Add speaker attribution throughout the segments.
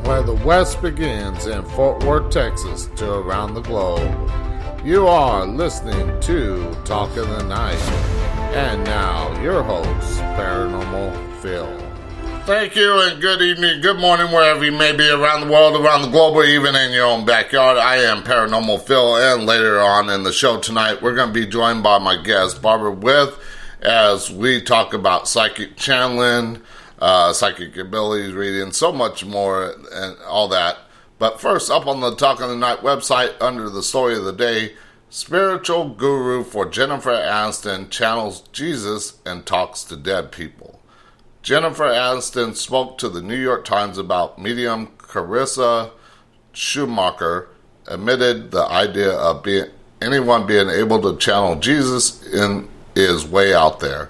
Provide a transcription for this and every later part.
Speaker 1: where the West begins in Fort Worth, Texas, to around the globe. You are listening to Talk in the Night. And now, your host, Paranormal Phil. Thank you, and good evening, good morning, wherever you may be around the world, around the globe, or even in your own backyard. I am Paranormal Phil, and later on in the show tonight, we're going to be joined by my guest, Barbara With, as we talk about psychic channeling, psychic abilities, reading, so much more, and all that. But first, up on the Talk in the Night website, under the story of the day, spiritual guru for Jennifer Aniston channels Jesus and talks to dead people. Jennifer Aniston spoke to the New York Times about medium Carissa Schumacher, admitted the idea of anyone being able to channel Jesus is way out there.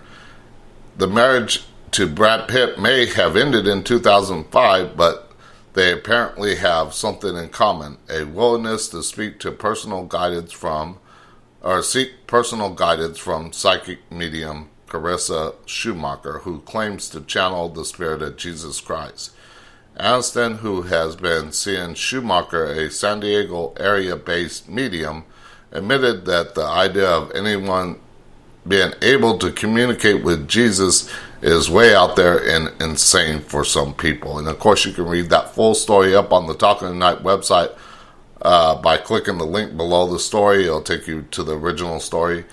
Speaker 1: The marriage to Brad Pitt may have ended in 2005, but they apparently have something in common: a willingness to seek personal guidance from psychic medium Carissa Schumacher, who claims to channel the spirit of Jesus Christ. Einstein, who has been seeing Schumacher, a San Diego area-based medium, admitted that the idea of anyone being able to communicate with Jesus is way out there and insane for some people. And of course, you can read that full story up on the Talk in the Night website by clicking the link below the story. It'll take you to the original story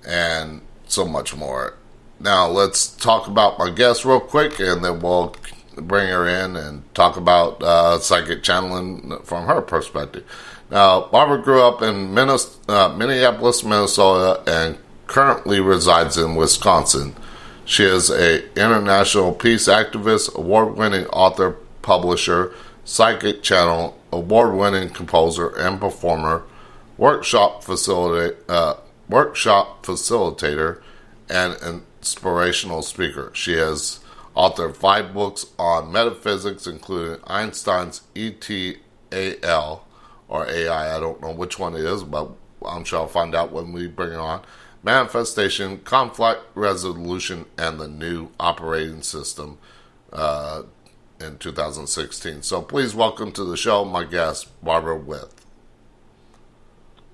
Speaker 1: and so much more. Now, let's talk about my guest real quick, and then we'll bring her in and talk about psychic channeling from her perspective. Now, Barbara grew up in Minneapolis, Minnesota, and currently resides in Wisconsin. She is an international peace activist, award-winning author, publisher, psychic channel, award-winning composer and performer, workshop facilitator, and inspirational speaker. She has authored 5 books on metaphysics, including Einstein's ETAL, or AI, I don't know which one it is, but I'm sure I'll find out when we bring it on, Manifestation, Conflict Resolution, and the New Operating System in 2016. So please welcome to the show my guest, Barbara With.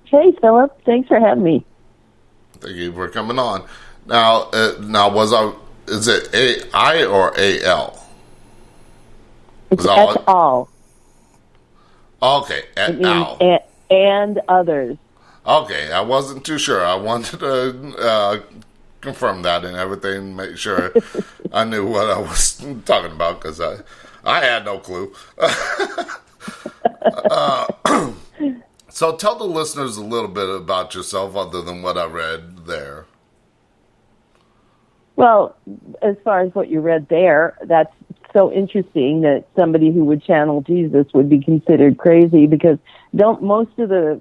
Speaker 2: Hey, Philip. Thanks for having me.
Speaker 1: Thank you for coming on. Now, is it AI or AL?
Speaker 2: It's et al.
Speaker 1: Okay, et al.
Speaker 2: And others.
Speaker 1: Okay, I wasn't too sure. I wanted to confirm that and everything, make sure I knew what I was talking about, because I had no clue. So tell the listeners a little bit about yourself other than what I read there.
Speaker 2: Well, as far as what you read there, that's so interesting that somebody who would channel Jesus would be considered crazy, because don't most of the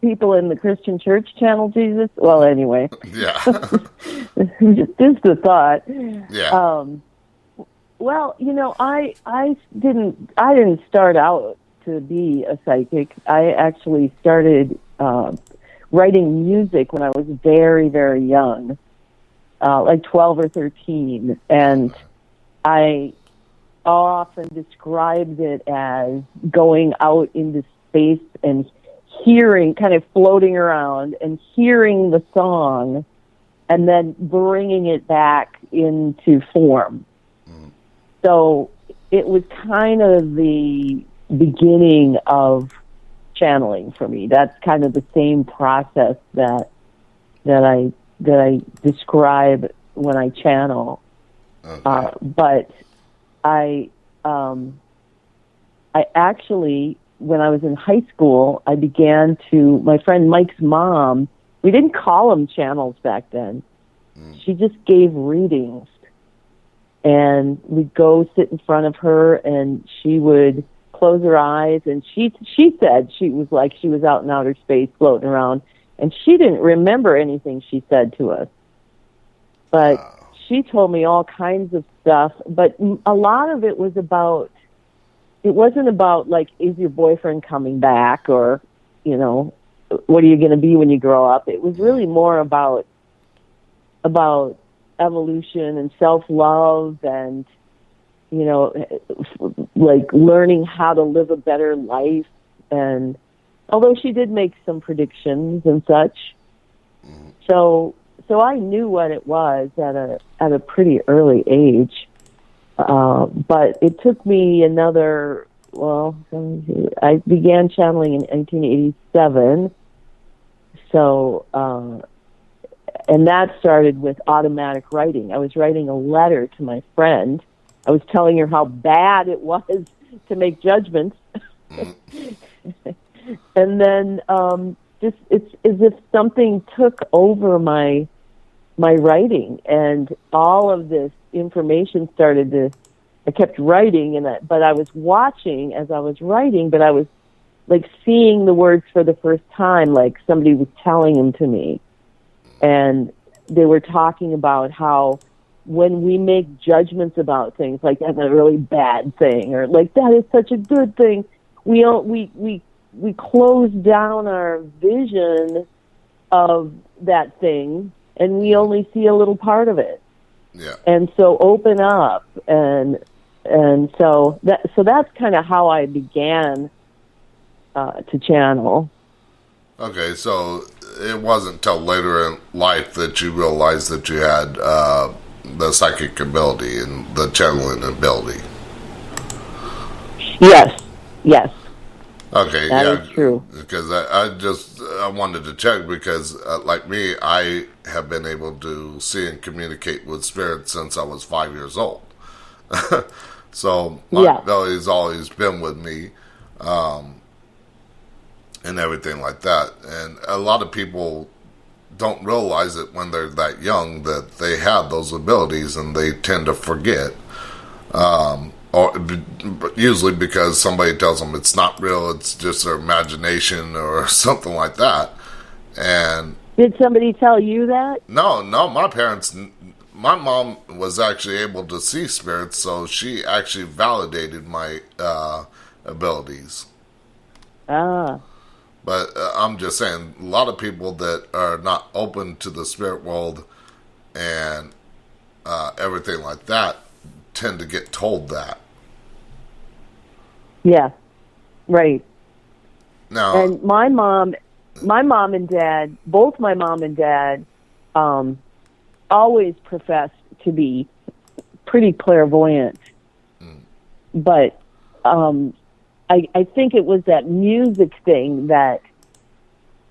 Speaker 2: people in the Christian church channel Jesus? Well, anyway.
Speaker 1: Yeah.
Speaker 2: Just the thought.
Speaker 1: Yeah.
Speaker 2: Well, I didn't start out to be a psychic. I actually started writing music when I was very, very young, like 12 or 13. And I often described it as going out into space and hearing, kind of floating around and hearing the song and then bringing it back into form. Mm. So it was kind of the beginning of channeling for me. That's kind of the same process that I describe when I channel. Okay. But I actually, when I was in high school, I began to, my friend Mike's mom, we didn't call them channels back then. Mm. She just gave readings. And we'd go sit in front of her, and she would close her eyes, and she said she was like she was out in outer space floating around, and she didn't remember anything she said to us. But she told me all kinds of stuff, but a lot of it was about, it wasn't about, like, is your boyfriend coming back, or, what are you going to be when you grow up? It was really more about evolution and self-love and, like learning how to live a better life. And although she did make some predictions and such, so I knew what it was at a pretty early age. But it took me I began channeling in 1987. So, and that started with automatic writing. I was writing a letter to my friend. I was telling her how bad it was to make judgments. And then just it's as if something took over my writing, and all of this information I kept writing, but I was watching as I was writing, but I was like seeing the words for the first time, like somebody was telling them to me. And they were talking about how when we make judgments about things, like that's a really bad thing, or like that is such a good thing, we close down our vision of that thing, and we only see a little part of it.
Speaker 1: Yeah.
Speaker 2: And so open up, and so that's kind of how I began to channel.
Speaker 1: Okay, so it wasn't until later in life that you realized that you had the psychic ability and the channeling ability.
Speaker 2: Yes.
Speaker 1: Okay,
Speaker 2: that is true.
Speaker 1: Because I wanted to check because, like me, I have been able to see and communicate with spirits since I was 5 years old. So my ability's always been with me, and everything like that. And a lot of people don't realize it when they're that young that they have those abilities, and they tend to forget. Or usually because somebody tells them it's not real, it's just their imagination or something like that. And
Speaker 2: did somebody tell you that?
Speaker 1: No, my mom was actually able to see spirits, so she actually validated my abilities.
Speaker 2: Ah.
Speaker 1: But I'm just saying, a lot of people that are not open to the spirit world and everything like that tend to get told that.
Speaker 2: Yeah, right.
Speaker 1: Now,
Speaker 2: and my mom and dad, both my mom and dad, always professed to be pretty clairvoyant. But I think it was that music thing that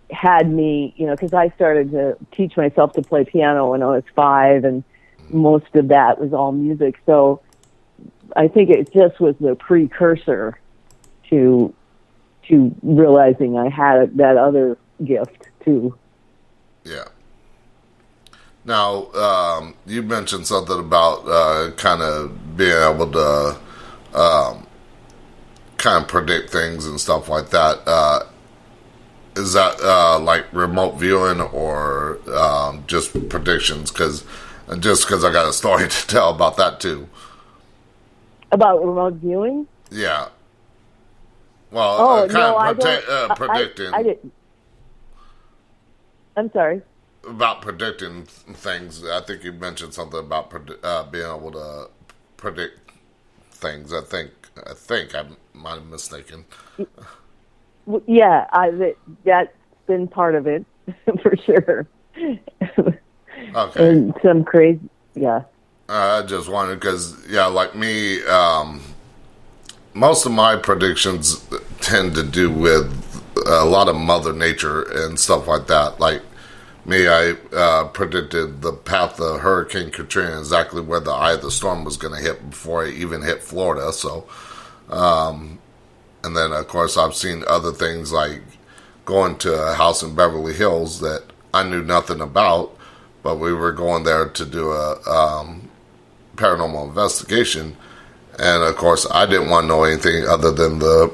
Speaker 2: had me, because I started to teach myself to play piano when I was 5, and most of that was all music. So I think it just was the precursor to realizing I had that other gift too.
Speaker 1: Yeah. Now, you mentioned something about kind of being able to kind of predict things and stuff like that. Is that like remote viewing or just predictions? Because I got a story to tell about that too. About
Speaker 2: remote viewing?
Speaker 1: Yeah. Well, predicting.
Speaker 2: I didn't. I'm sorry.
Speaker 1: About predicting things. I think you mentioned something about being able to predict things. I think I might have mistaken.
Speaker 2: Yeah, that's been part of it for sure.
Speaker 1: Okay.
Speaker 2: And some crazy, yeah.
Speaker 1: I just wanted, because, like me, most of my predictions tend to do with a lot of Mother Nature and stuff like that. Like me, I predicted the path of Hurricane Katrina, exactly where the eye of the storm was going to hit before it even hit Florida. So, and then, of course, I've seen other things like going to a house in Beverly Hills that I knew nothing about, but we were going there to do a paranormal investigation. And, of course, I didn't want to know anything other than the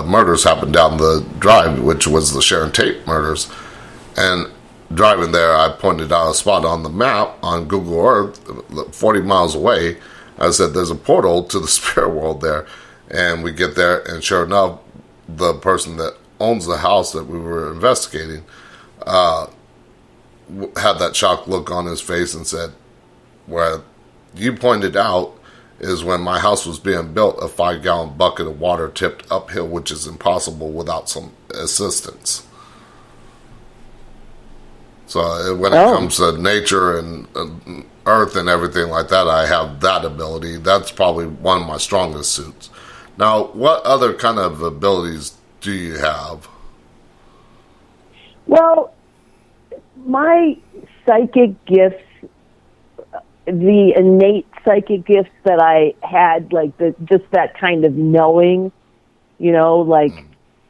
Speaker 1: murders happened down the drive, which was the Sharon Tate murders. And driving there, I pointed out a spot on the map on Google Earth, 40 miles away. I said, there's a portal to the spirit world there. And we get there, and sure enough, the person that owns the house that we were investigating had that shocked look on his face and said, where you pointed out is when my house was being built, a 5-gallon bucket of water tipped uphill, which is impossible without some assistance. So when it comes to nature and earth and everything like that, I have that ability. That's probably one of my strongest suits. Now, what other kind of abilities do you have?
Speaker 2: Well, my psychic gifts, the innate psychic gifts that I had, like just that kind of knowing, like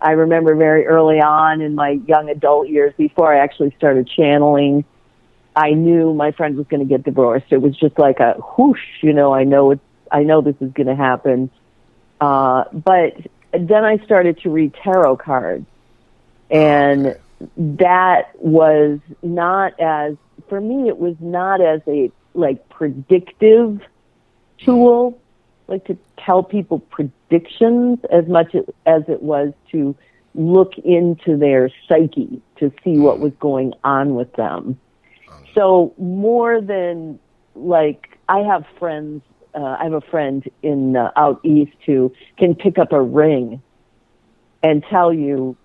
Speaker 2: I remember very early on in my young adult years, before I actually started channeling, I knew my friend was going to get divorced. It was just like a whoosh, I know this is going to happen. But then I started to read tarot cards, and that was not as, for me, it was not as a predictive tool, like to tell people predictions as much as it was to look into their psyche to see what was going on with them. So more than I have friends, I have a friend in out east who can pick up a ring and tell you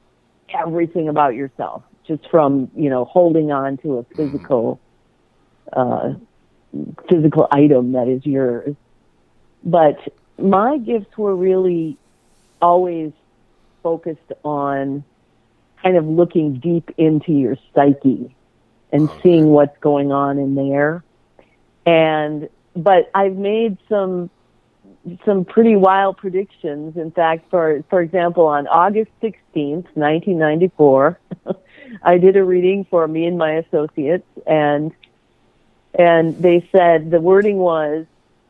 Speaker 2: everything about yourself just from, holding on to a physical item that is yours. But my gifts were really always focused on kind of looking deep into your psyche and seeing what's going on in there. But I've made some pretty wild predictions. In fact, for example, on August 16th, 1994, I did a reading for me and my associates, and they said the wording was,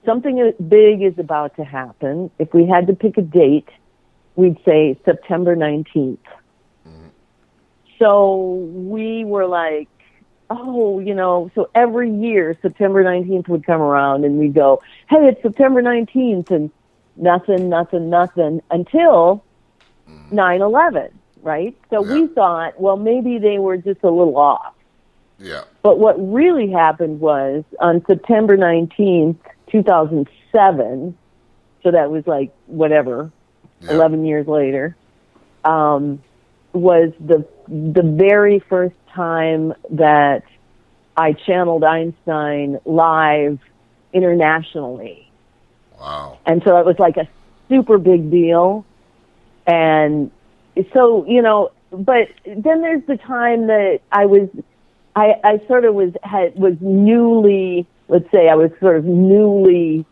Speaker 2: something big is about to happen. If we had to pick a date, we'd say September 19th. Mm-hmm. So we were like, so every year September 19th would come around and we'd go, hey, it's September 19th, and nothing until 9/11, right? So we thought, well, maybe they were just a little off.
Speaker 1: Yeah. But
Speaker 2: what really happened was on September 19th, 2007, so that was 11 years later, was the very first time that I channeled Einstein live internationally.
Speaker 1: Wow.
Speaker 2: And so it was like a super big deal. And so, but then there's the time that I was newly, let's say I was sort of newly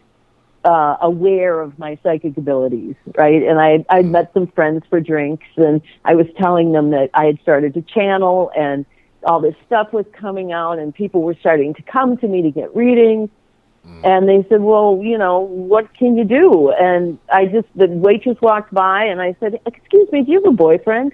Speaker 2: aware of my psychic abilities, right? And I'd met some friends for drinks, and I was telling them that I had started to channel, and all this stuff was coming out, and people were starting to come to me to get readings. And they said, well, what can you do? And the waitress walked by, and I said, excuse me, do you have a boyfriend?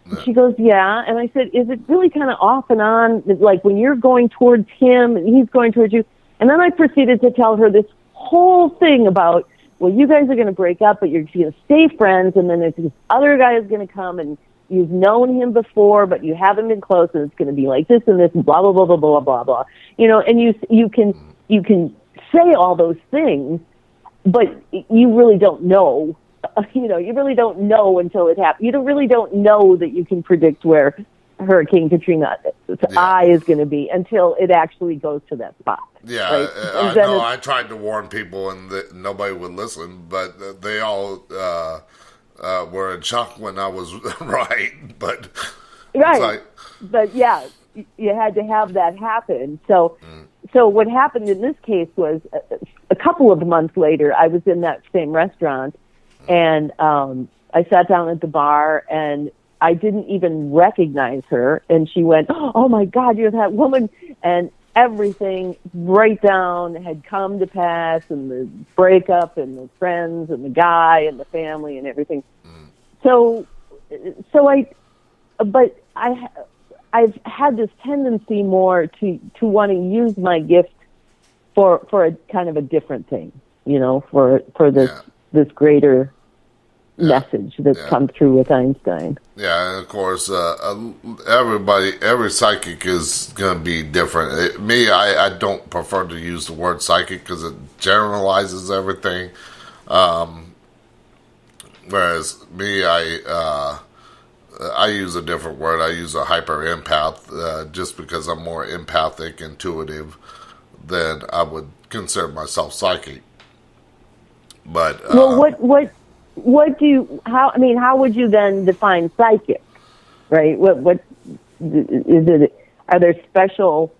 Speaker 2: And she goes, yeah. And I said, is it really kind of off and on, like when you're going towards him and he's going towards you? And then I proceeded to tell her this whole thing about, well, you guys are going to break up, but you're going to stay friends, and then there's this other guy who's going to come, and you've known him before, but you haven't been close, and it's going to be like this and this, and blah, blah, blah, blah, blah, blah, blah. And you can say all those things, but you really don't know. You really don't know until it happens. You really don't know that you can predict where Hurricane Katrina's eye is going to be until it actually goes to that spot.
Speaker 1: Yeah,
Speaker 2: right?
Speaker 1: I tried to warn people, and nobody would listen, but they all were in shock when I was right. But
Speaker 2: right, but yeah, you had to have that happen. So what happened in this case was a couple of months later, I was in that same restaurant, and I sat down at the bar, and I didn't even recognize her. And she went, oh, my God, you're that woman. And everything right down had come to pass, and the breakup and the friends and the guy and the family and everything. I've had this tendency more to want to use my gift for a kind of a different thing, for this greater message that's come through with Einstein.
Speaker 1: Yeah, and of course, every psychic is going to be different. I don't prefer to use the word psychic because it generalizes everything. Whereas me, I use a different word. I use a hyper empath, just because I'm more empathic, intuitive than I would consider myself psychic. But
Speaker 2: well, what do you? How would you then define psychic? Right? What is it? Are there special?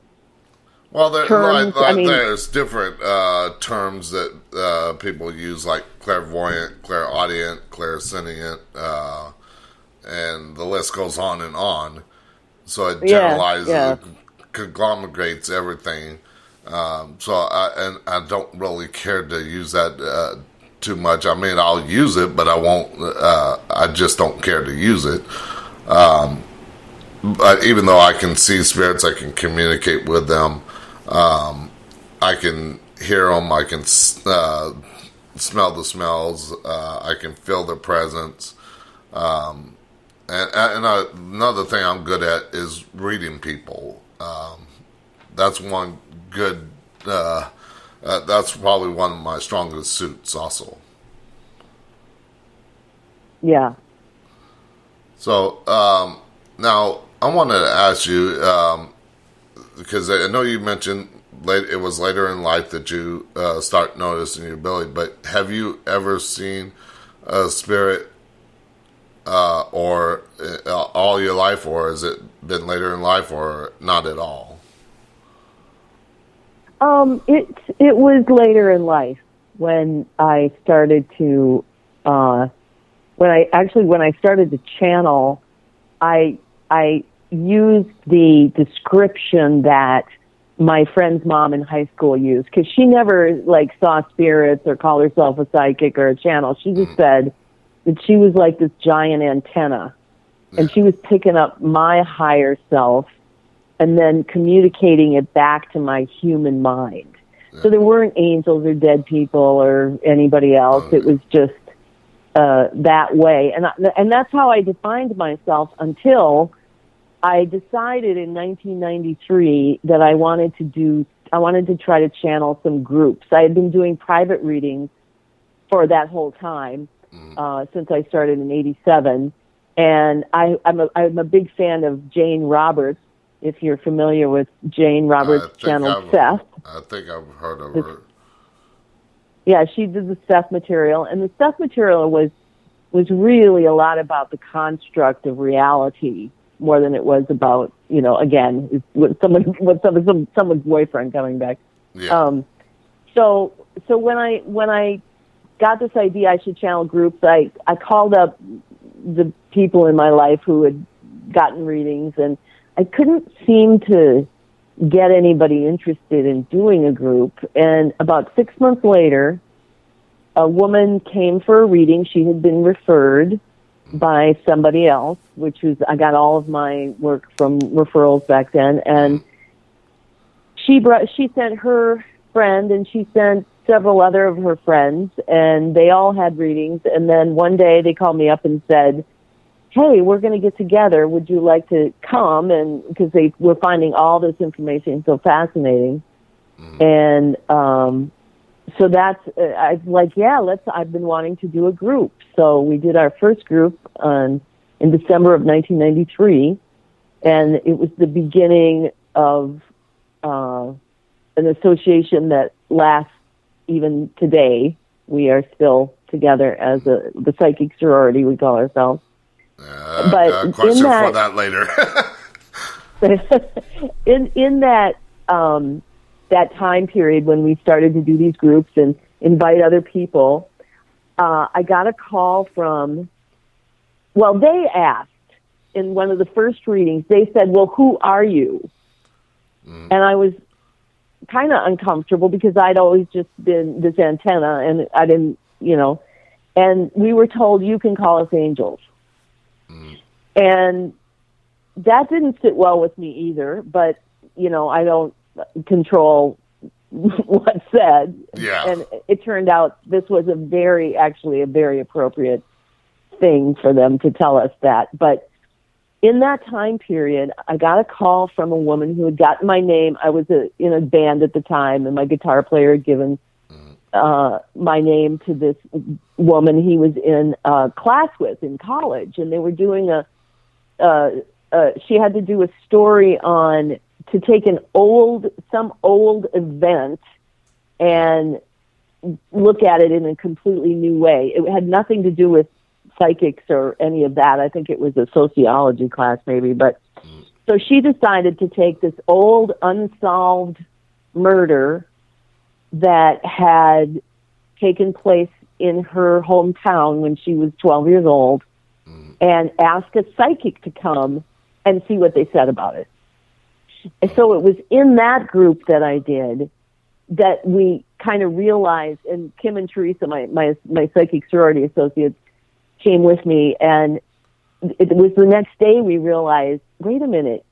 Speaker 1: Well,
Speaker 2: terms?
Speaker 1: There's different terms that people use, like clairvoyant, clairaudient, clairsentient, and the list goes on and on. So it generalizes, conglomerates everything. I don't really care to use that too much. I mean, I'll use it, but I won't. I just don't care to use it. But even though I can see spirits, I can communicate with them. I can hear them. I can smell the smells. I can feel their presence. Another thing I'm good at is reading people. That's one good. That's probably one of my strongest suits, also.
Speaker 2: Yeah.
Speaker 1: So now I wanted to ask you, because I know you mentioned it was later in life that you start noticing your ability, but have you ever seen a spirit or all your life, or has it been later in life, or not at all?
Speaker 2: It was later in life when I started to when I started to channel. I used the description that my friend's mom in high school used, because she never saw spirits or called herself a psychic or a channel. She just said that she was like this giant antenna, and she was picking up my higher self and then communicating it back to my human mind. So there weren't angels or dead people or anybody else. It was just that way. And that's how I defined myself until I decided in 1993 that I wanted to try to channel some groups. I had been doing private readings for that whole time, since I started in '87. And I'm a big fan of Jane Roberts. If you're familiar with Jane Roberts' channel Seth.
Speaker 1: I think I've heard of her.
Speaker 2: Yeah, she did the Seth material, and the Seth material was really a lot about the construct of reality more than it was about, again, someone's boyfriend coming back.
Speaker 1: Yeah.
Speaker 2: So when I got this idea I should channel groups, I called up the people in my life who had gotten readings, and I couldn't seem to get anybody interested in doing a group. And about 6 months later, a woman came for a reading. She had been referred by somebody else, I got all of my work from referrals back then. And she sent her friend, and she sent several other of her friends, and they all had readings. And then one day they called me up and said, "Hey, we're going to get together. Would you like to come?" And because they were finding all this information so fascinating. And so that's, I was like, yeah, I've been wanting to do a group. So we did our first group in December of 1993. And it was the beginning of an association that lasts even today. We are still together as the psychic sorority, we call ourselves.
Speaker 1: But a question for that later.
Speaker 2: in that that time period when we started to do these groups and invite other people, I got a call from. Well, they asked in one of the first readings. They said, "Well, who are you?" And I was kind of uncomfortable because I'd always just been this antenna, and I didn't, And we were told, "You can call us angels." And that didn't sit well with me either, but, I don't control what's said.
Speaker 1: Yeah.
Speaker 2: And it turned out this was a very appropriate thing for them to tell us that. But in that time period, I got a call from a woman who had gotten my name. I was in a band at the time, and my guitar player had given my name to this woman he was in class with in college, and they were doing she had to do a story to take some old event and look at it in a completely new way. It had nothing to do with psychics or any of that. I think it was a sociology class maybe, but so she decided to take this old unsolved murder that had taken place in her hometown when she was 12 years old and ask a psychic to come and see what they said about it. And so it was in that group that I did that we kind of realized, and Kim and Teresa, my psychic sorority associates, came with me, and it was the next day we realized, wait a minute,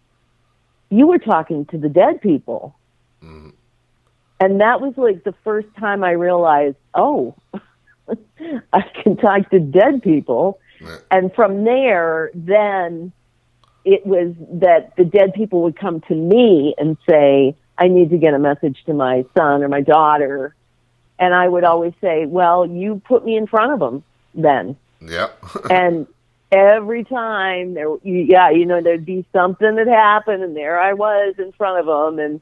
Speaker 2: you were talking to the dead people. Mm. And that was like the first time I realized, oh, I can talk to dead people. Right. And from there, then it was that the dead people would come to me and say, I need to get a message to my son or my daughter. And I would always say, well, you put me in front of them then.
Speaker 1: Yeah.
Speaker 2: And every time there'd be something that happened, and there I was in front of them. And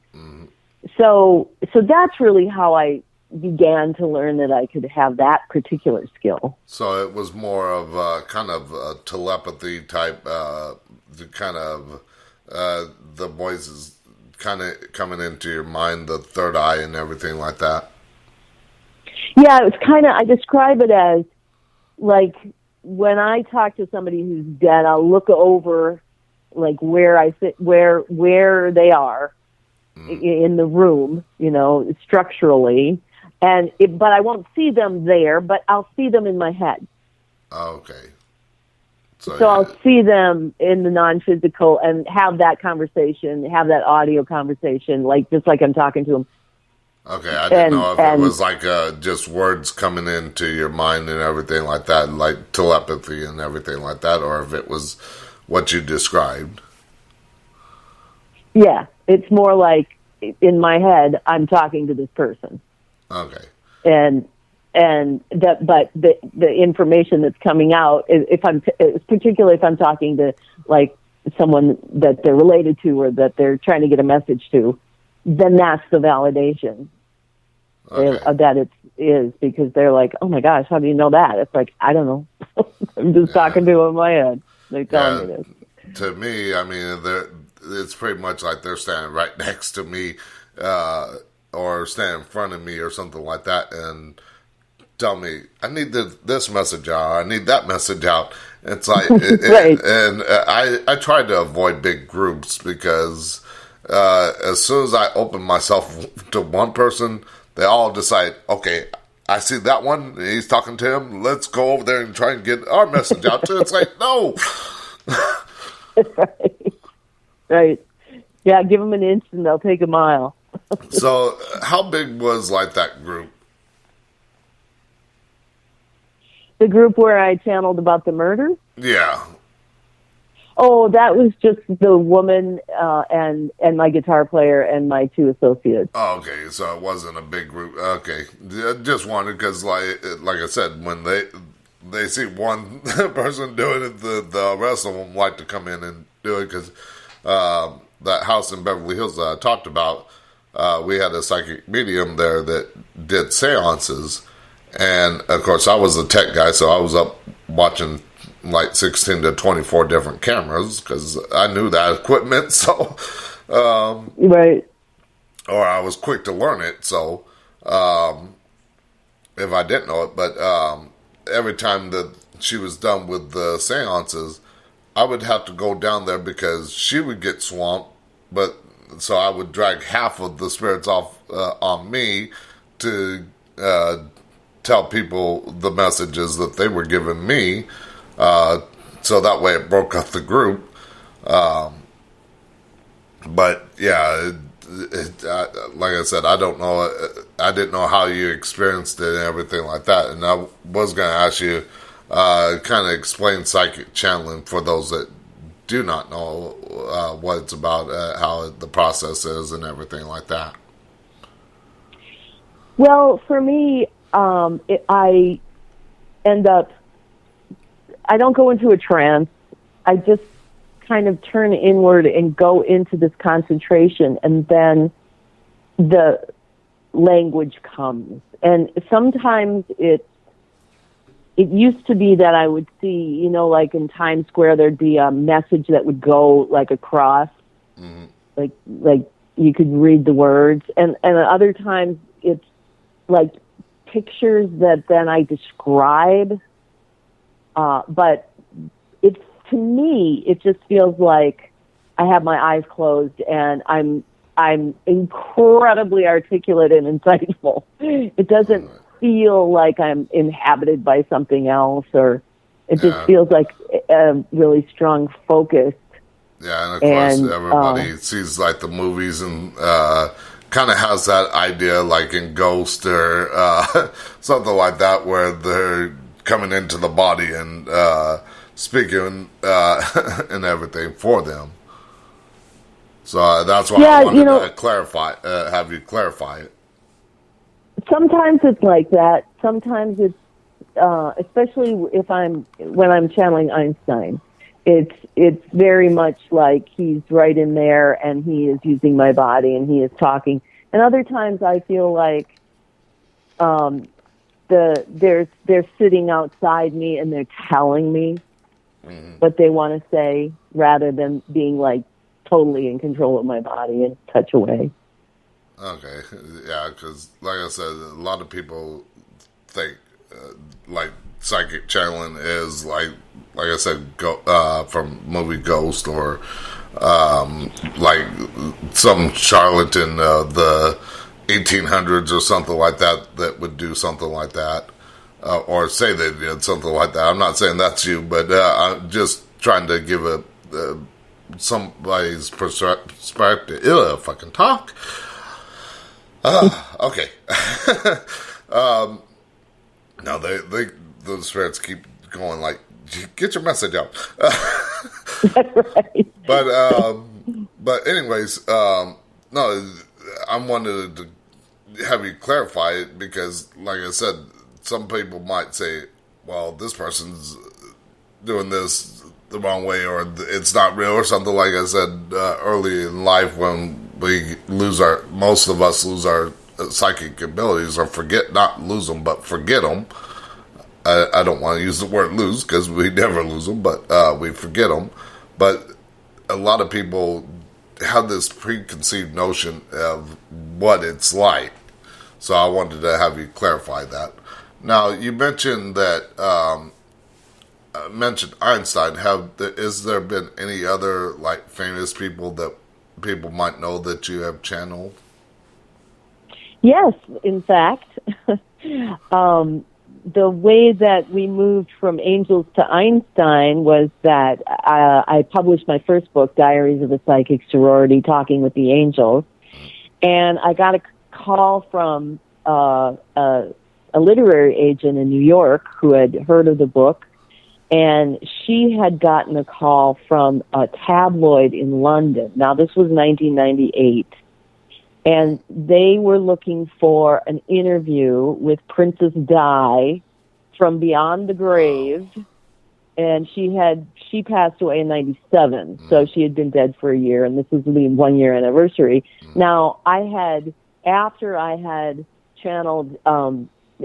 Speaker 2: so that's really how I began to learn that I could have that particular skill.
Speaker 1: So it was more of kind of a telepathy type, the voices kind of coming into your mind, the third eye and everything like that.
Speaker 2: Yeah, it was kind of, I describe it as like when I talk to somebody who's dead, I'll look over like where I sit, where they are in the room, structurally. But I won't see them there, but I'll see them in my head.
Speaker 1: Okay.
Speaker 2: So I'll see them in the non-physical and have that conversation, have that audio conversation, just like I'm talking to them.
Speaker 1: Okay, I didn't know if it was like just words coming into your mind and everything like that, like telepathy and everything like that, or if it was what you described.
Speaker 2: Yeah, it's more like in my head, I'm talking to this person.
Speaker 1: Okay.
Speaker 2: But the information that's coming out, particularly if I'm talking to like someone that they're related to or that they're trying to get a message to, then that's the validation that it is, because they're like, oh my gosh, how do you know that? It's like, I don't know. I'm just talking to them in my head. They're telling me this.
Speaker 1: To me, I mean, it's pretty much like they're standing right next to me, or stand in front of me or something like that, and tell me, I need this message out, I need that message out. It's like,
Speaker 2: right.
Speaker 1: And I try to avoid big groups because as soon as I open myself to one person, they all decide, okay, I see that one, he's talking to him, let's go over there and try and get our message out too. It's like, no.
Speaker 2: Right. Yeah, give them an inch and they'll take a mile.
Speaker 1: So how big was like that group?
Speaker 2: The group where I channeled about the murder?
Speaker 1: Yeah.
Speaker 2: Oh, that was just the woman and my guitar player and my two associates.
Speaker 1: Oh, okay, so it wasn't a big group. Okay, just wanted, because like I said, when they see one person doing it, the rest of them like to come in and do it, because that house in Beverly Hills that I talked about, we had a psychic medium there that did seances. And, of course, I was a tech guy, so I was up watching like 16 to 24 different cameras because I knew that equipment. So,
Speaker 2: right.
Speaker 1: Or I was quick to learn it. So, if I didn't know it, but every time that she was done with the seances, I would have to go down there because she would get swamped. But so I would drag half of the spirits off on me to tell people the messages that they were giving me, so that way it broke up the group. But yeah, like I said, I don't know. I didn't know how you experienced it and everything like that. And I was going to ask you kind of explain psychic channeling for those that do not know what it's about, how the process is, and everything like that.
Speaker 2: Well, for me, I end up, I don't go into a trance. I just kind of turn inward and go into this concentration, and then the language comes. And sometimes it used to be that I would see, you know, like in Times Square, there'd be a message that would go like across, like you could read the words. And other times it's like pictures that then I describe. But it's, to me, it just feels like I have my eyes closed and I'm incredibly articulate and insightful. It doesn't feel like I'm inhabited by something else, or it just feels like a really strong focus.
Speaker 1: Yeah, and of course everybody sees like the movies and kind of has that idea, like in Ghost or something like that, where they're coming into the body and speaking and everything for them. So that's why I wanted to clarify, have you clarify it.
Speaker 2: Sometimes it's like that. Sometimes it's, especially when I'm channeling Einstein, it's very much like he's right in there and he is using my body and he is talking. And other times I feel like they're sitting outside me and they're telling me what they want to say, rather than being like totally in control of my body and touch away.
Speaker 1: Okay, yeah, because like I said, a lot of people think like psychic channeling is like I said, from movie Ghost, or like some charlatan of the 1800s or something like that would do something like that, or say they did something like that. I'm not saying that's you, but I'm just trying to give somebody's perspective. If I can talk. Okay. No, those spirits keep going like, get your message out.
Speaker 2: That's right.
Speaker 1: But anyways, no, I wanted to have you clarify it because, like I said, some people might say, well, this person's doing this the wrong way, or it's not real, or something. Like I said early in life, when most of us lose our psychic abilities, or not lose them, but forget them. I don't want to use the word lose because we never lose them, but we forget them. But a lot of people have this preconceived notion of what it's like. So I wanted to have you clarify that. Now, you mentioned that mentioned Einstein. Has there been any other like famous people that people might know that you have channeled?
Speaker 2: Yes, in fact, the way that we moved from angels to Einstein was that I published my first book, Diaries of a Psychic Sorority, Talking with the Angels, and I got a call from a literary agent in New York who had heard of the book, and she had gotten a call from a tabloid in London. Now, this was 1998. And they were looking for an interview with Princess Di from Beyond the Grave. And she passed away in 97. So she had been dead for a year, and this was the 1-year anniversary. Now, after I had channeled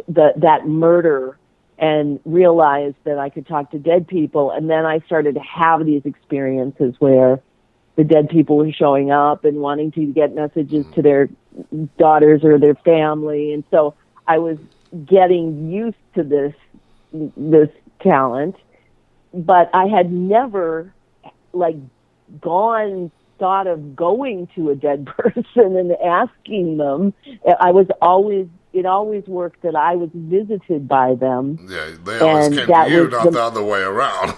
Speaker 2: that murder and realized that I could talk to dead people, and then I started to have these experiences where the dead people were showing up and wanting to get messages to their daughters or their family. And so I was getting used to this talent, but I had never thought of going to a dead person and asking them. It always worked that I was visited by them.
Speaker 1: Yeah, they always came to you, not the other way around.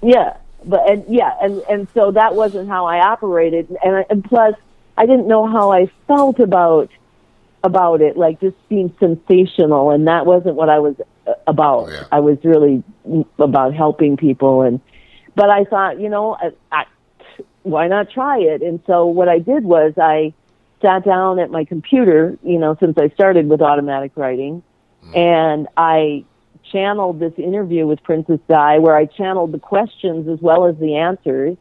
Speaker 2: Yeah. And so that wasn't how I operated, and plus I didn't know how I felt about it, like just being sensational, and that wasn't what I was about.
Speaker 1: Yeah.
Speaker 2: I was really about helping people, but I thought, why not try it? And so what I did was I sat down at my computer, since I started with automatic writing, and I channeled this interview with Princess Di, where I channeled the questions as well as the answers,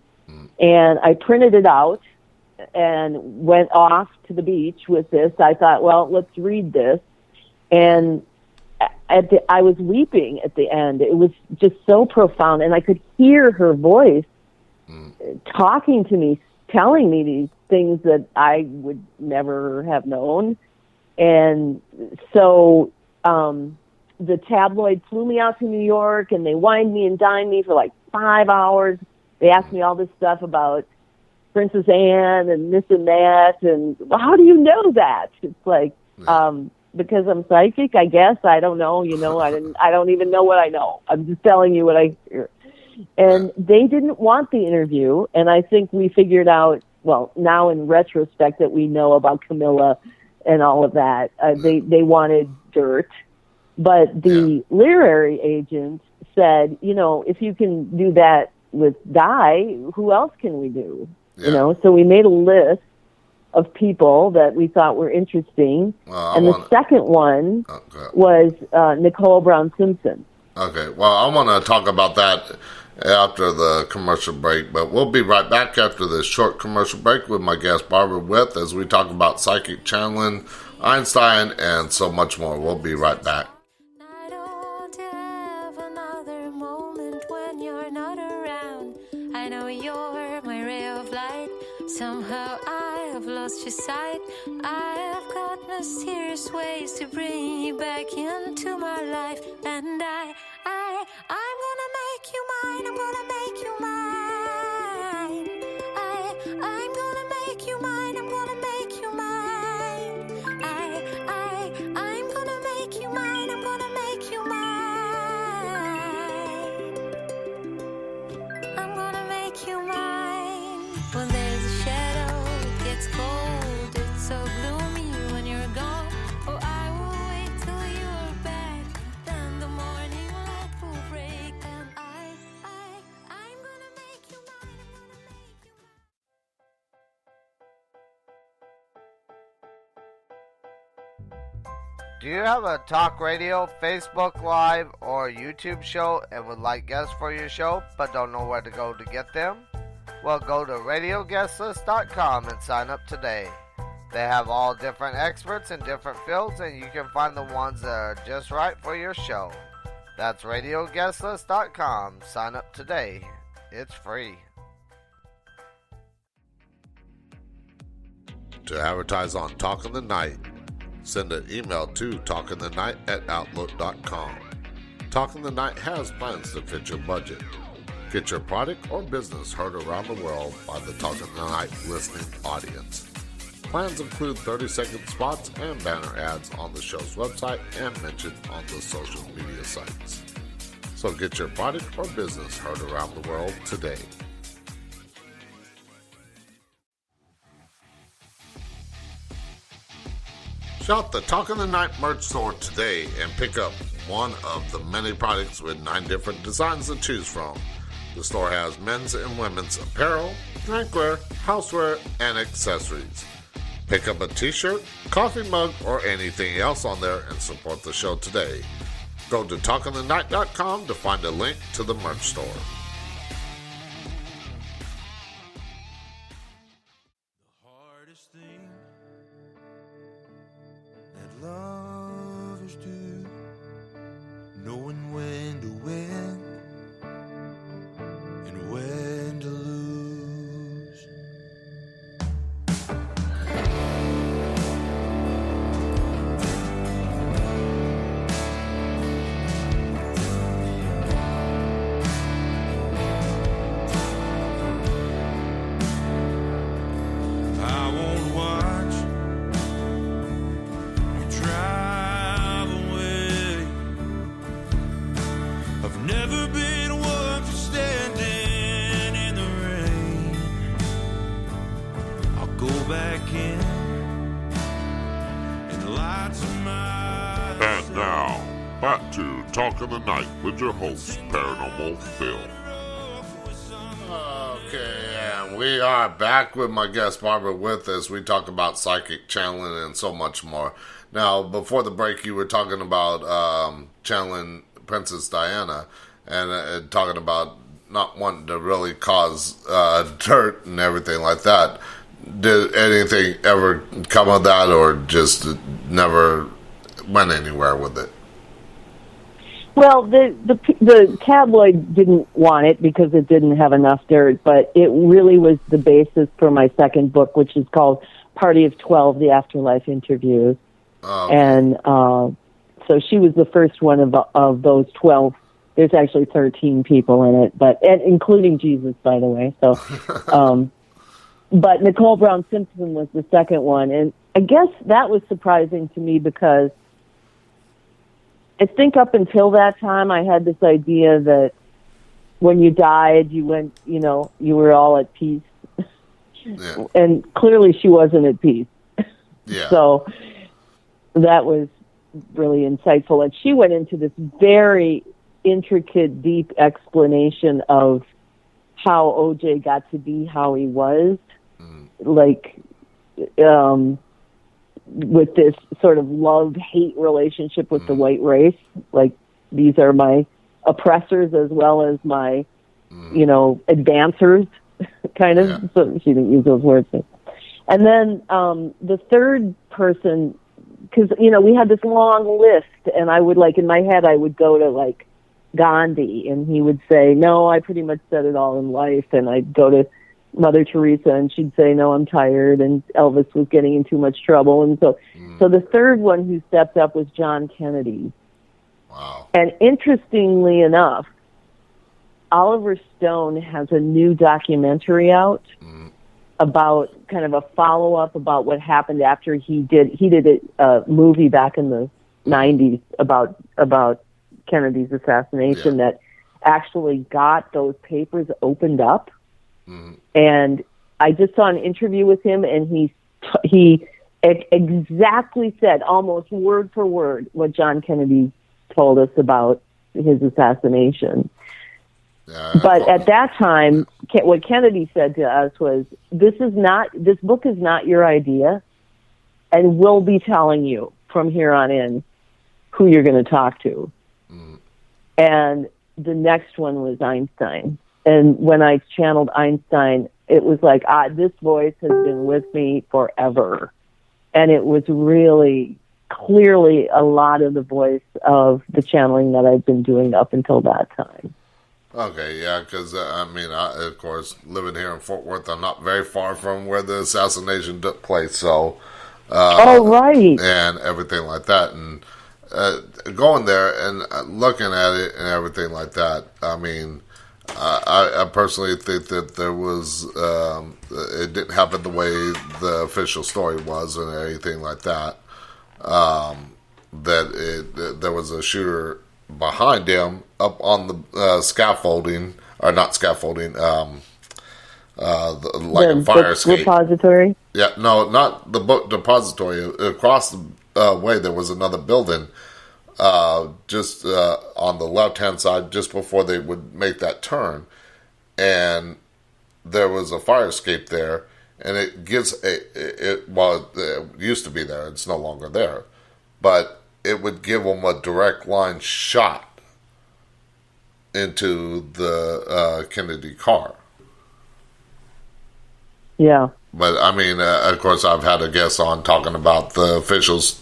Speaker 2: and I printed it out and went off to the beach with this. I thought, well, let's read this. And I was weeping at the end. It was just so profound, and I could hear her voice talking to me, telling me these things that I would never have known. And so the tabloid flew me out to New York, and they wined me and dined me for like 5 hours. They asked me all this stuff about Princess Anne and this and that, and well, how do you know that? It's like, because I'm psychic, I guess. I don't know. I don't even know what I know. I'm just telling you what I hear. And they didn't want the interview, and I think we figured out, well, now in retrospect, that we know about Camilla and all of that. They wanted dirt. But the literary agent said, if you can do that with Di, who else can we do?
Speaker 1: Yeah.
Speaker 2: So we made a list of people that we thought were interesting. The second one was Nicole Brown Simpson.
Speaker 1: Okay, well, I want to talk about that after the commercial break, but we'll be right back after this short commercial break with my guest Barbara With as we talk about psychic channeling, Einstein, and so much more. We'll be right back.
Speaker 3: I don't have another moment when you're not around. I know you're my ray of light. Somehow I have lost your sight. I have got mysterious ways to bring you back into my life. And I'm gonna make you mine. I'm gonna make you mine. I'm gonna make you mine. I'm gonna make you mine. I'm gonna make you mine. I'm gonna make you mine. I'm gonna make you mine. When there's a shadow, it gets cold. It's so gloomy when you're gone. Oh, I will wait till you're back. Then the morning light will break. And I'm gonna make you mine. I'm gonna make you mine.
Speaker 4: Do you have a talk radio, Facebook Live, or YouTube show and would like guests for your show but don't know where to go to get them? Well, go to radioguestlist.com and sign up today. They have all different experts in different fields, and you can find the ones that are just right for your show. That's radioguestlist.com. Sign up today. It's free.
Speaker 1: To advertise on Talk in the Night, send an email to talkinthe.night@outlook.com. Talk in the Night has plans to fit your budget. Get your product or business heard around the world by the Talk in the Night listening audience. Plans include 30-second spots and banner ads on the show's website and mentioned on the social media sites. So get your product or business heard around the world today. Shop the Talk in the Night merch store today and pick up one of the many products with 9 different designs to choose from. The store has men's and women's apparel, drinkware, houseware, and accessories. Pick up a t-shirt, coffee mug, or anything else on there and support the show today. Go to talkinthe.night.com to find a link to the merch store.
Speaker 5: The hardest thing that lovers do, knowing when to win and when to lose. I won't watch you drive away. I've never been one for standing in the rain. I'll go back in and lie to myself.
Speaker 1: And now, back to Talk of the Night with your host, Paranormal Phil. Okay, and we are back with my guest Barbara with us. We talk about psychic channeling and so much more. Now, before the break, you were talking about channeling Princess Diana and talking about not wanting to really cause dirt and everything like that. Did anything ever come of that, or just never went anywhere with it?
Speaker 2: Well, the tabloid didn't want it because it didn't have enough dirt, but it really was the basis for my second book, which is called Party of 12, The Afterlife Interviews. Okay. And so she was the first one of those 12. There's actually 13 people in it, and including Jesus, by the way. So, but Nicole Brown Simpson was the second one, and I guess that was surprising to me because I think up until that time I had this idea that when you died, you went, you were all at peace, yeah. And clearly she wasn't at peace. Yeah. So that was really insightful, and she went into this very intricate, deep explanation of how OJ got to be how he was, like with this sort of love-hate relationship with the white race. Like, these are my oppressors as well as my, advancers, kind of. Yeah. So she didn't use those words. And then the third person, because, we had this long list, and I would, in my head, I would go to, Gandhi, and he would say, no, I pretty much said it all in life. And I'd go to Mother Teresa, and she'd say, no, I'm tired, and Elvis was getting in too much trouble. And so the third one who stepped up was John Kennedy. Wow. And interestingly enough, Oliver Stone has a new documentary out about kind of a follow-up about what happened after he did a movie back in the 90s about Kennedy's assassination, that actually got those papers opened up. And I just saw an interview with him, and he exactly said, almost word for word, what John Kennedy told us about his assassination. But at that time, what Kennedy said to us was, this book is not your idea, and we'll be telling you from here on in who you're going to talk to. And the next one was Einstein. And when I channeled Einstein, it was like, this voice has been with me forever. And it was really clearly a lot of the voice of the channeling that I've been doing up until that time.
Speaker 1: Okay, yeah, because, of course, living here in Fort Worth, I'm not very far from where the assassination took place, so... right. And everything like that, and going there and looking at it and everything like that, I personally think that there was, it didn't happen the way the official story was and anything like that, there was a shooter behind him up on the scaffolding, or not scaffolding, a fire escape.
Speaker 2: Repository?
Speaker 1: Yeah, no, not the book depository. Across the way there was another building, just on the left-hand side, just before they would make that turn. And there was a fire escape there, and it gives it used to be there, it's no longer there, but it would give them a direct line shot into the Kennedy car.
Speaker 2: Yeah.
Speaker 1: But, of course, I've had a guest on talking about the officials,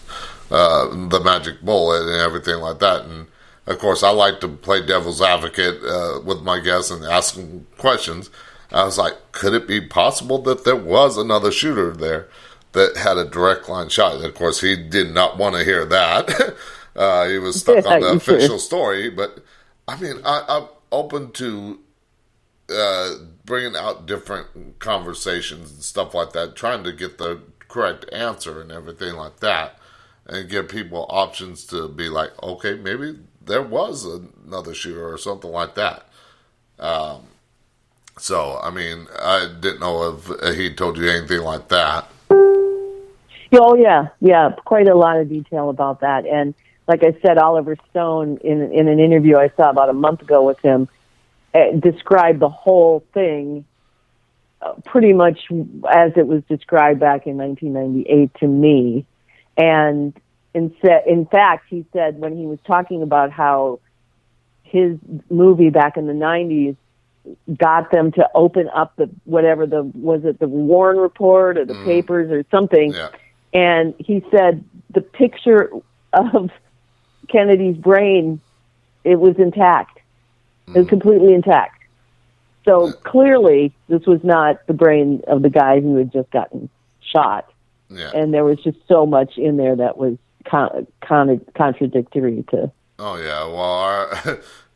Speaker 1: the magic bullet and everything like that. And, of course, I like to play devil's advocate with my guests and ask them questions. I was like, could it be possible that there was another shooter there that had a direct line shot? And, of course, he did not want to hear that. He was stuck on the official story. But, I'm open to bringing out different conversations and stuff like that, trying to get the correct answer and everything like that, and give people options to be like, okay, maybe there was another shooter or something like that. So, I didn't know if he told you anything like that.
Speaker 2: Oh, yeah, quite a lot of detail about that. And like I said, Oliver Stone, in an interview I saw about a month ago with him, described the whole thing pretty much as it was described back in 1998 to me. And in fact, he said when he was talking about how his movie back in the 90s got them to open up the Warren Report or the papers or something.
Speaker 1: Yeah.
Speaker 2: And he said the picture of Kennedy's brain, it was intact. It was completely intact. So clearly this was not the brain of the guy who had just gotten shot.
Speaker 1: Yeah.
Speaker 2: And there was just so much in there that was contradictory to...
Speaker 1: Oh, yeah. Well,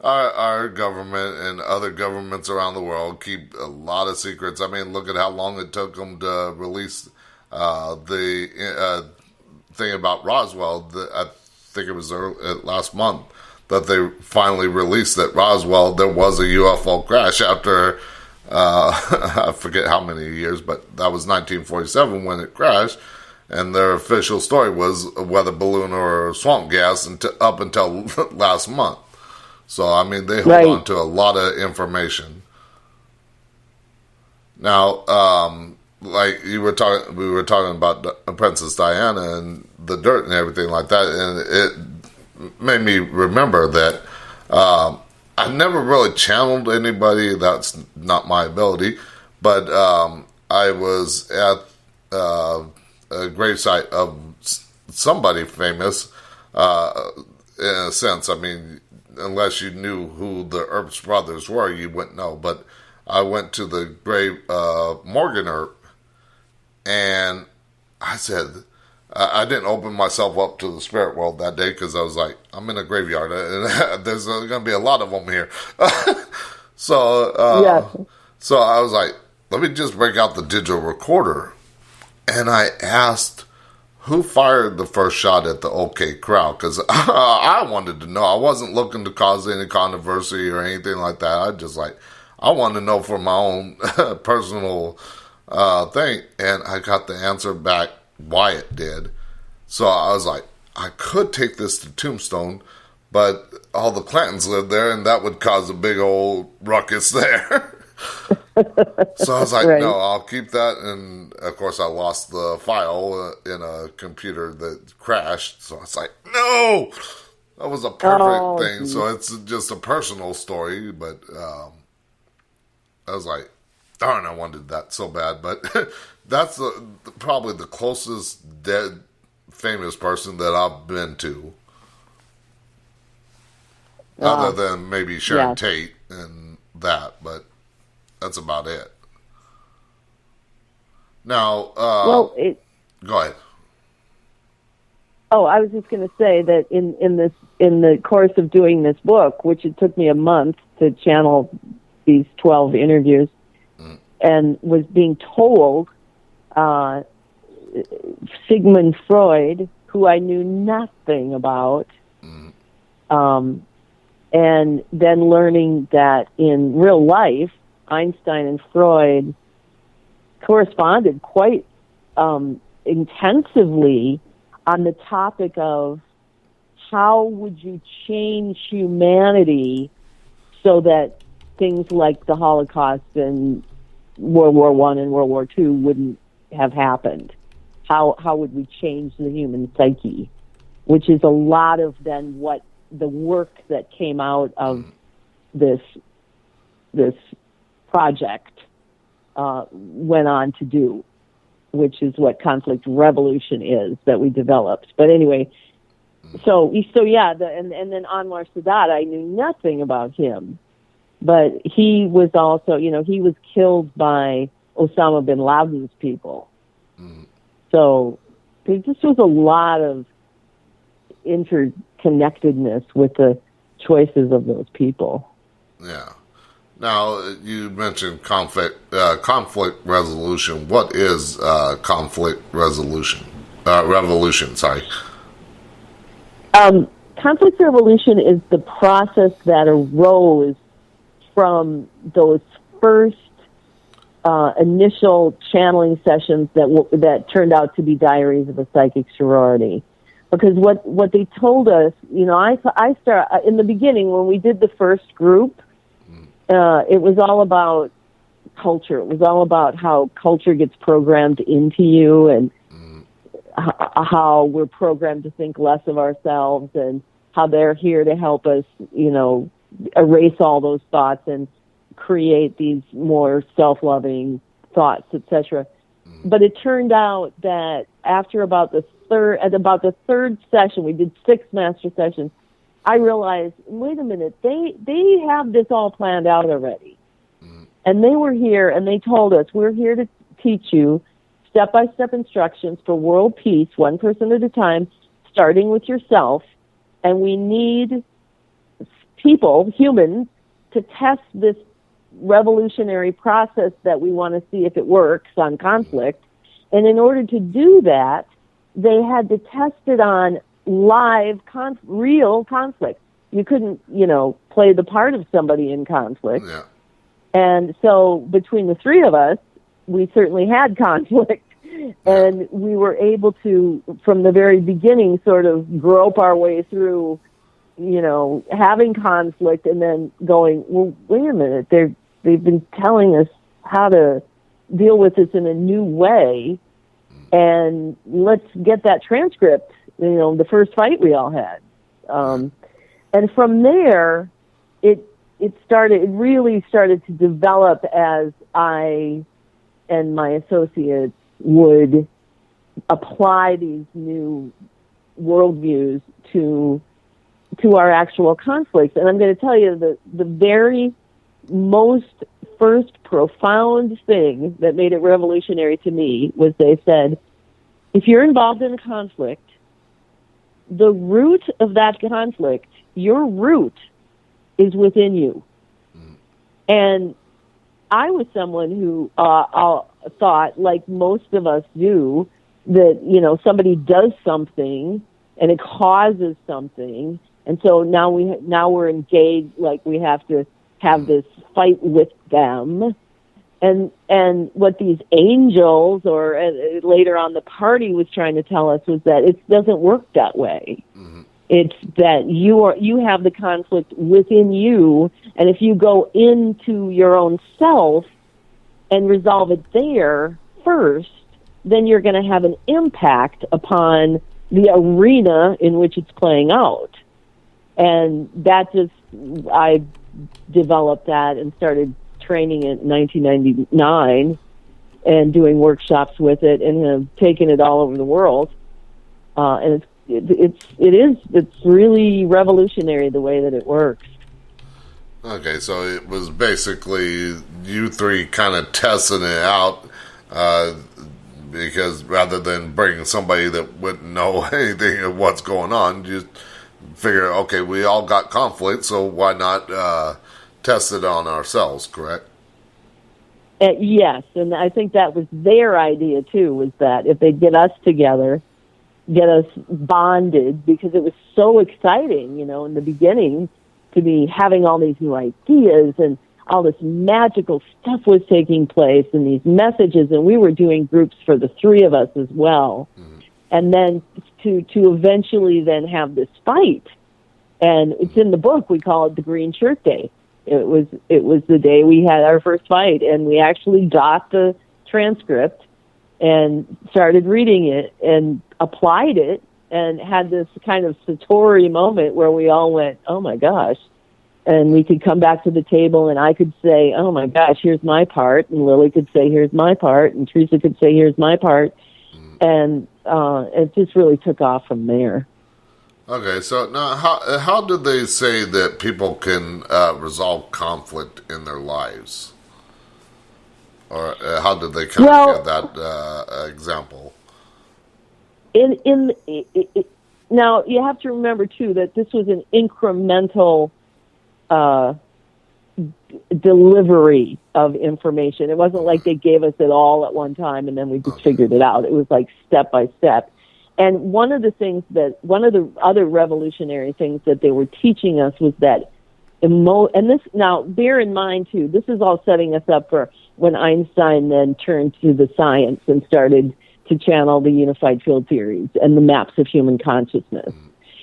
Speaker 1: our government and other governments around the world keep a lot of secrets. I mean, look at how long it took them to release the thing about Roswell. I think it was last month that they finally released that Roswell, there was a UFO crash after, I forget how many years, but that was 1947 when it crashed. And their official story was a weather balloon or swamp gas up until last month. So, I mean, they hold on to a lot of information. Now, like we were talking about Princess Diana and the dirt and everything like that, and it made me remember that I never really channeled anybody. That's not my ability. But I was at a gravesite of somebody famous, in a sense. I mean, unless you knew who the Earps brothers were, you wouldn't know. But I went to the grave Morgan Earp, and I said, I didn't open myself up to the spirit world that day because I was like, I'm in a graveyard, and there's going to be a lot of them here. So I was like, let me just break out the digital recorder. And I asked who fired the first shot at the OK Corral, because I wanted to know. I wasn't looking to cause any controversy or anything like that. I wanted to know for my own personal thing. And I got the answer back, Wyatt did. So I was like, I could take this to Tombstone, but all the Clantons lived there, and that would cause a big old ruckus there. So I was like, no, I'll keep that. And of course, I lost the file in a computer that crashed. So I was like, no, that was a perfect thing. Geez. So it's just a personal story, but I was like, darn, I wanted that so bad. But that's probably the closest dead famous person that I've been to, other than maybe Sharon Tate and that, but that's about it. Now, go ahead.
Speaker 2: Oh, I was just going to say that in the course of doing this book, which it took me a month to channel these 12 interviews, and was being told Sigmund Freud, who I knew nothing about, and then learning that in real life, Einstein and Freud corresponded quite intensively on the topic of how would you change humanity so that things like the Holocaust and World War I and World War II wouldn't have happened. How would we change the human psyche? Which is a lot of then what the work that came out of this project went on to do, which is what conflict revolution is that we developed. But anyway, so yeah, and then Anwar Sadat, I knew nothing about him, but he was also, he was killed by Osama bin Laden's people. So there just was a lot of interconnectedness with the choices of those people.
Speaker 1: Yeah. Now, you mentioned conflict resolution. What is conflict resolution? Revolution, sorry.
Speaker 2: Conflict resolution is the process that arose from those first initial channeling sessions that turned out to be Diaries of a Psychic Sorority, Because what they told us, I start in the beginning when we did the first group, it was all about culture. It was all about how culture gets programmed into you, and how we're programmed to think less of ourselves, and how they're here to help us, erase all those thoughts and create these more self-loving thoughts, etc. But it turned out that after about the third session, we did 6 master sessions, I realized, wait a minute, they have this all planned out already. And they were here and they told us, we're here to teach you step-by-step instructions for world peace, one person at a time, starting with yourself. And we need people, humans, to test this revolutionary process that we want to see if it works on conflict. And in order to do that, they had to test it on live, real conflict. You couldn't, play the part of somebody in conflict.
Speaker 1: Yeah.
Speaker 2: And so between the 3 of us, we certainly had conflict. And we were able to, from the very beginning, sort of grope our way through, having conflict and then going, well, wait a minute, they've been telling us how to deal with this in a new way, and let's get that transcript, the first fight we all had. And from there, it really started to develop as I and my associates would apply these new worldviews to our actual conflicts. And I'm going to tell you the very most first profound thing that made it revolutionary to me was they said, if you're involved in a conflict, the root of that conflict, your root, is within you. And I was someone who thought, like most of us do, that somebody does something and it causes something, and so now we're engaged, like we have to have this fight with them. And what these angels, or later on the party, was trying to tell us was that it doesn't work that way. Mm-hmm. It's that you have the conflict within you, and if you go into your own self and resolve it there first, then you're going to have an impact upon the arena in which it's playing out. And that I developed that and started training it in 1999 and doing workshops with it, and have taken it all over the world. And it's really revolutionary the way that it works.
Speaker 1: Okay, so it was basically you 3 kind of testing it out, because rather than bringing somebody that wouldn't know anything of what's going on, you just figure, okay, we all got conflict, so why not test it on ourselves, correct?
Speaker 2: Yes, and I think that was their idea too, was that if they get us together, get us bonded, because it was so exciting, in the beginning, to be having all these new ideas, and all this magical stuff was taking place, and these messages, and we were doing groups for the 3 of us as well. Mm-hmm. And then to eventually then have this fight. And it's in the book, we call it the Green Shirt Day. It was the day we had our first fight, and we actually got the transcript and started reading it and applied it and had this kind of Satori moment where we all went, oh my gosh. And we could come back to the table and I could say, oh my gosh, here's my part. And Lily could say, here's my part. And Teresa could say, here's my part. And it just really took off from there.
Speaker 1: Okay, so now how did they say that people can resolve conflict in their lives? Or how did they kind of give that example?
Speaker 2: Now, you have to remember, too, that this was an incremental delivery of information. It wasn't like they gave us it all at one time and then we just figured it out. It was like step by step. And one of the other revolutionary things that they were teaching us was that and this, now bear in mind too, this is all setting us up for when Einstein then turned to the science and started to channel the unified field theories and the maps of human consciousness.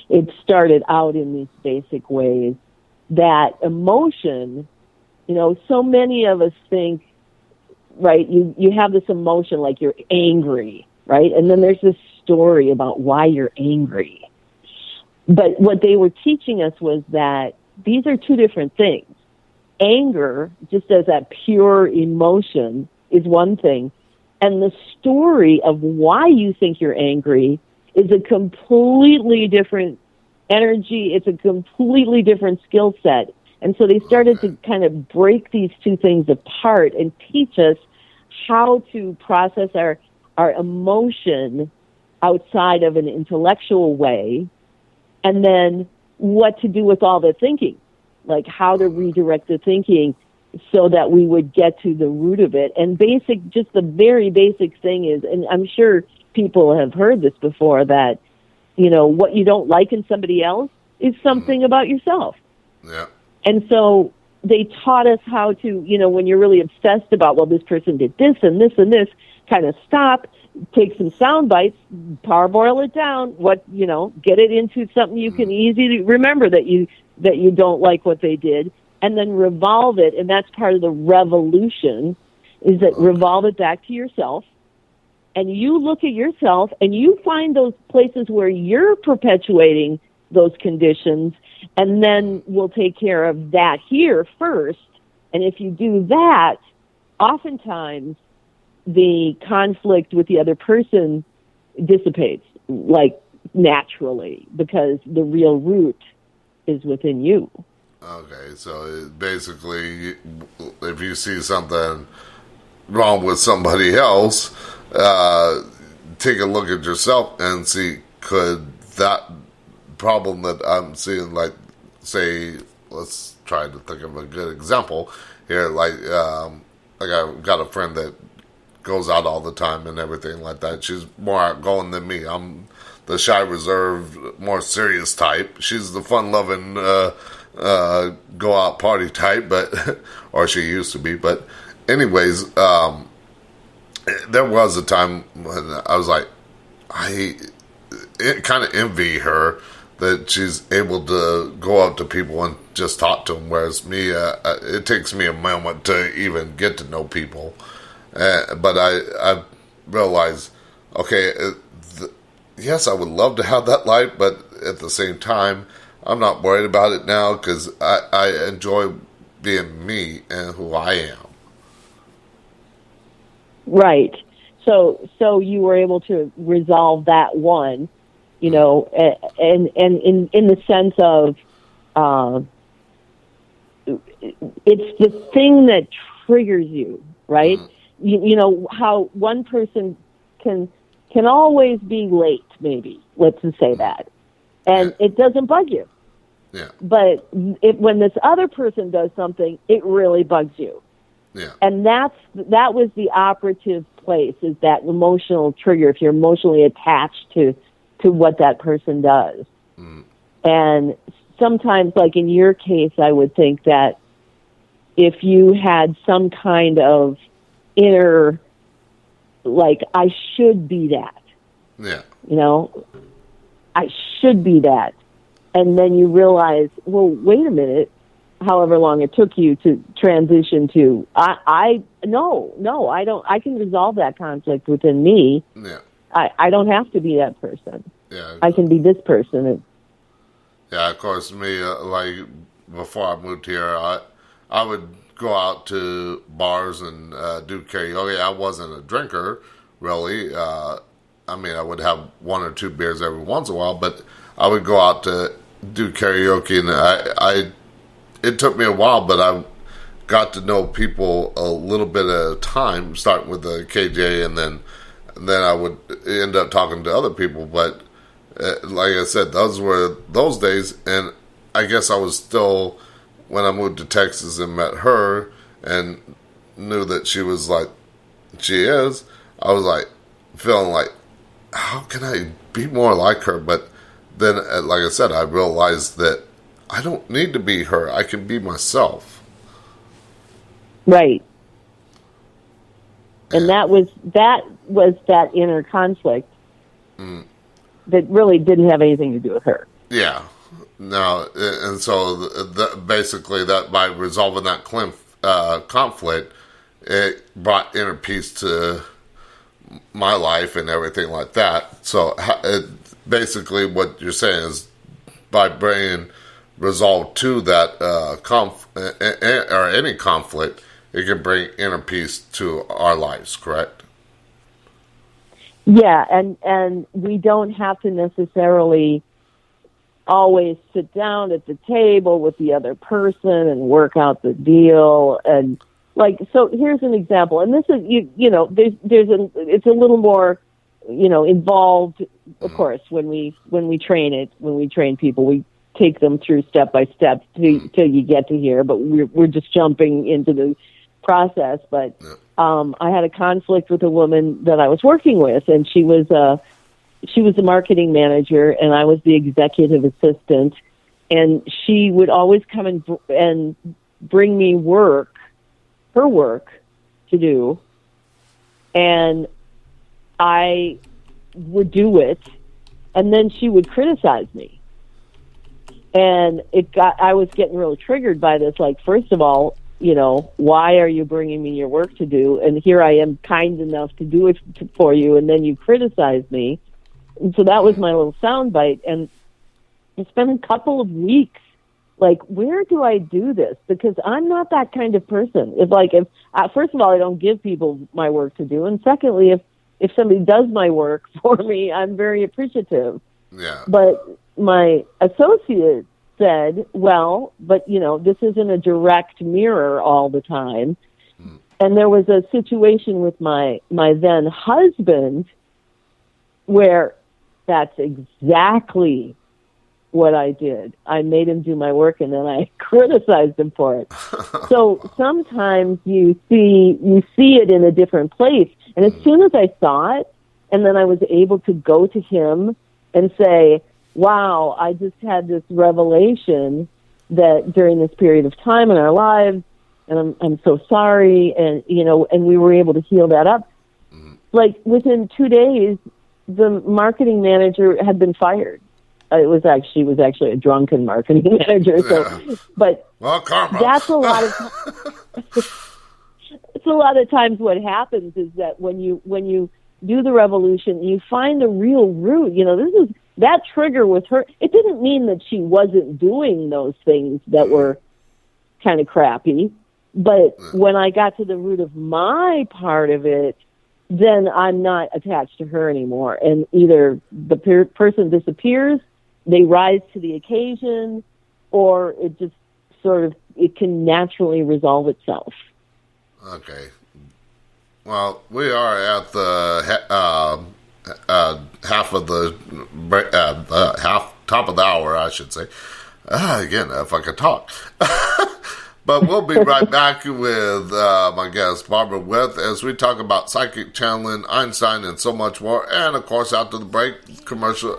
Speaker 2: It started out in these basic ways that emotion, so many of us think, right, you have this emotion like you're angry, right? And then there's this story about why you're angry. But what they were teaching us was that these are two different things. Anger, just as that pure emotion, is one thing. And the story of why you think you're angry is a completely different energy. It's a completely different skill set. And so they started to kind of break these two things apart and teach us how to process our emotion outside of an intellectual way, and then what to do with all the thinking, like how to redirect the thinking so that we would get to the root of it. And just the very basic thing is, and I'm sure people have heard this before, that, what you don't like in somebody else is something about yourself.
Speaker 1: Yeah.
Speaker 2: And so they taught us how to, when you're really obsessed about, well, this person did this and this and this, kind of stop, take some sound bites, parboil it down, get it into something you can easily remember that you don't like what they did, and then revolve it. And that's part of the revolution, is that revolve it back to yourself. And you look at yourself and you find those places where you're perpetuating those conditions, and then we'll take care of that here first. And if you do that, oftentimes the conflict with the other person dissipates, like naturally, because the real root is within you.
Speaker 1: Okay, so basically, if you see something wrong with somebody else, take a look at yourself and see, could that problem that I'm seeing, like, say, let's try to think of a good example here, like I've got a friend that goes out all the time and everything like that. She's more outgoing than me. I'm the shy, reserved, more serious type. She's the fun-loving, go out party type, but or she used to be. But anyways, there was a time when I was like, I kind of envy her that she's able to go up to people and just talk to them, whereas me, it takes me a moment to even get to know people. But I realized, okay, yes, I would love to have that life, but at the same time, I'm not worried about it now, because I enjoy being me and who I am. Right.
Speaker 2: So you were able to resolve that one, and in the sense of, it's the thing that triggers you, right? You know how one person can always be late, maybe, let's just say that, and it doesn't bug you.
Speaker 1: Yeah.
Speaker 2: But when this other person does something, it really bugs you.
Speaker 1: Yeah.
Speaker 2: And that was the operative place, is that emotional trigger, if you're emotionally attached to what that person does. And sometimes, like in your case, I would think that if you had some kind of inner, like, I should be that.
Speaker 1: Yeah.
Speaker 2: I should be that. And then you realize, well, wait a minute, however long it took you to transition to, no, I don't, I can resolve that conflict within me.
Speaker 1: Yeah.
Speaker 2: I don't have to be that person.
Speaker 1: Yeah.
Speaker 2: I can be this person.
Speaker 1: Yeah, of course, me, like, before I moved here, I would go out to bars and do karaoke. I wasn't a drinker, really. I would have one or two beers every once in a while, but I would go out to do karaoke, and it took me a while, but I got to know people a little bit at a time, starting with the KJ, and then I would end up talking to other people. But like I said, those were those days, and I guess I was still, when I moved to Texas and met her and knew that she was like she is, I was like feeling like, how can I be more like her? But then, like I said, I realized that I don't need to be her. I can be myself.
Speaker 2: Right. And that was that inner conflict that really didn't have anything to do with her.
Speaker 1: Yeah. No, and so basically that by resolving that conflict, it brought inner peace to my life and everything like that. So basically what you're saying is by bringing resolve to that or any conflict, it can bring inner peace to our lives, correct?
Speaker 2: Yeah, and we don't have to necessarily always sit down at the table with the other person and work out the deal. And so here's an example, and this is it's a little more involved. Of course, when we train people, we take them through step by step till you get to here. But we're just jumping into the process. But I had a conflict with a woman that I was working with, and she was the marketing manager, and I was the executive assistant. And she would always come and bring me her work to do, and I would do it, and then she would criticize me. And I was getting really triggered by this. Like, first of all, why are you bringing me your work to do? And here I am, kind enough to do it for you, and then you criticize me. And so that was my little soundbite. And I spent a couple of weeks, where do I do this? Because I'm not that kind of person. If first of all, I don't give people my work to do, and secondly, if somebody does my work for me, I'm very appreciative.
Speaker 1: Yeah.
Speaker 2: But my associate said, well, but this isn't a direct mirror all the time. And there was a situation with my then husband where that's exactly what I did. I made him do my work, and then I criticized him for it. So sometimes you see it in a different place. And as soon as I saw it, and then I was able to go to him and say, wow, I just had this revelation that during this period of time in our lives, and I'm so sorry, and and we were able to heal that up. Within 2 days, the marketing manager had been fired. She was actually a drunken marketing manager. So, but
Speaker 1: karma.
Speaker 2: That's a lot of. It's a lot of times what happens is that when you do the revolution, you find the real root. That trigger with her. It didn't mean that she wasn't doing those things that were kind of crappy, but when I got to the root of my part of it, then I'm not attached to her anymore. And either the person disappears, they rise to the occasion, or it just it can naturally resolve itself.
Speaker 1: Okay. Well, we are at the half of the top of the hour, I should say. Again, if I could talk. But we'll be right back with my guest, Barbara With, as we talk about psychic channeling, Einstein, and so much more. And, of course, after the break, commercial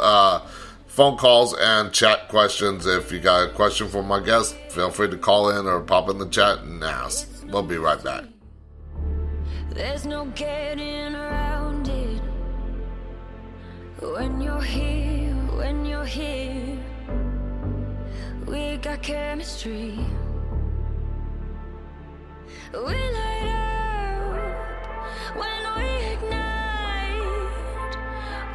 Speaker 1: phone calls and chat questions. If you got a question for my guest, feel free to call in or pop in the chat and ask. We'll be right back.
Speaker 3: There's no getting around it. When you're here, we got chemistry. We light up when we ignite.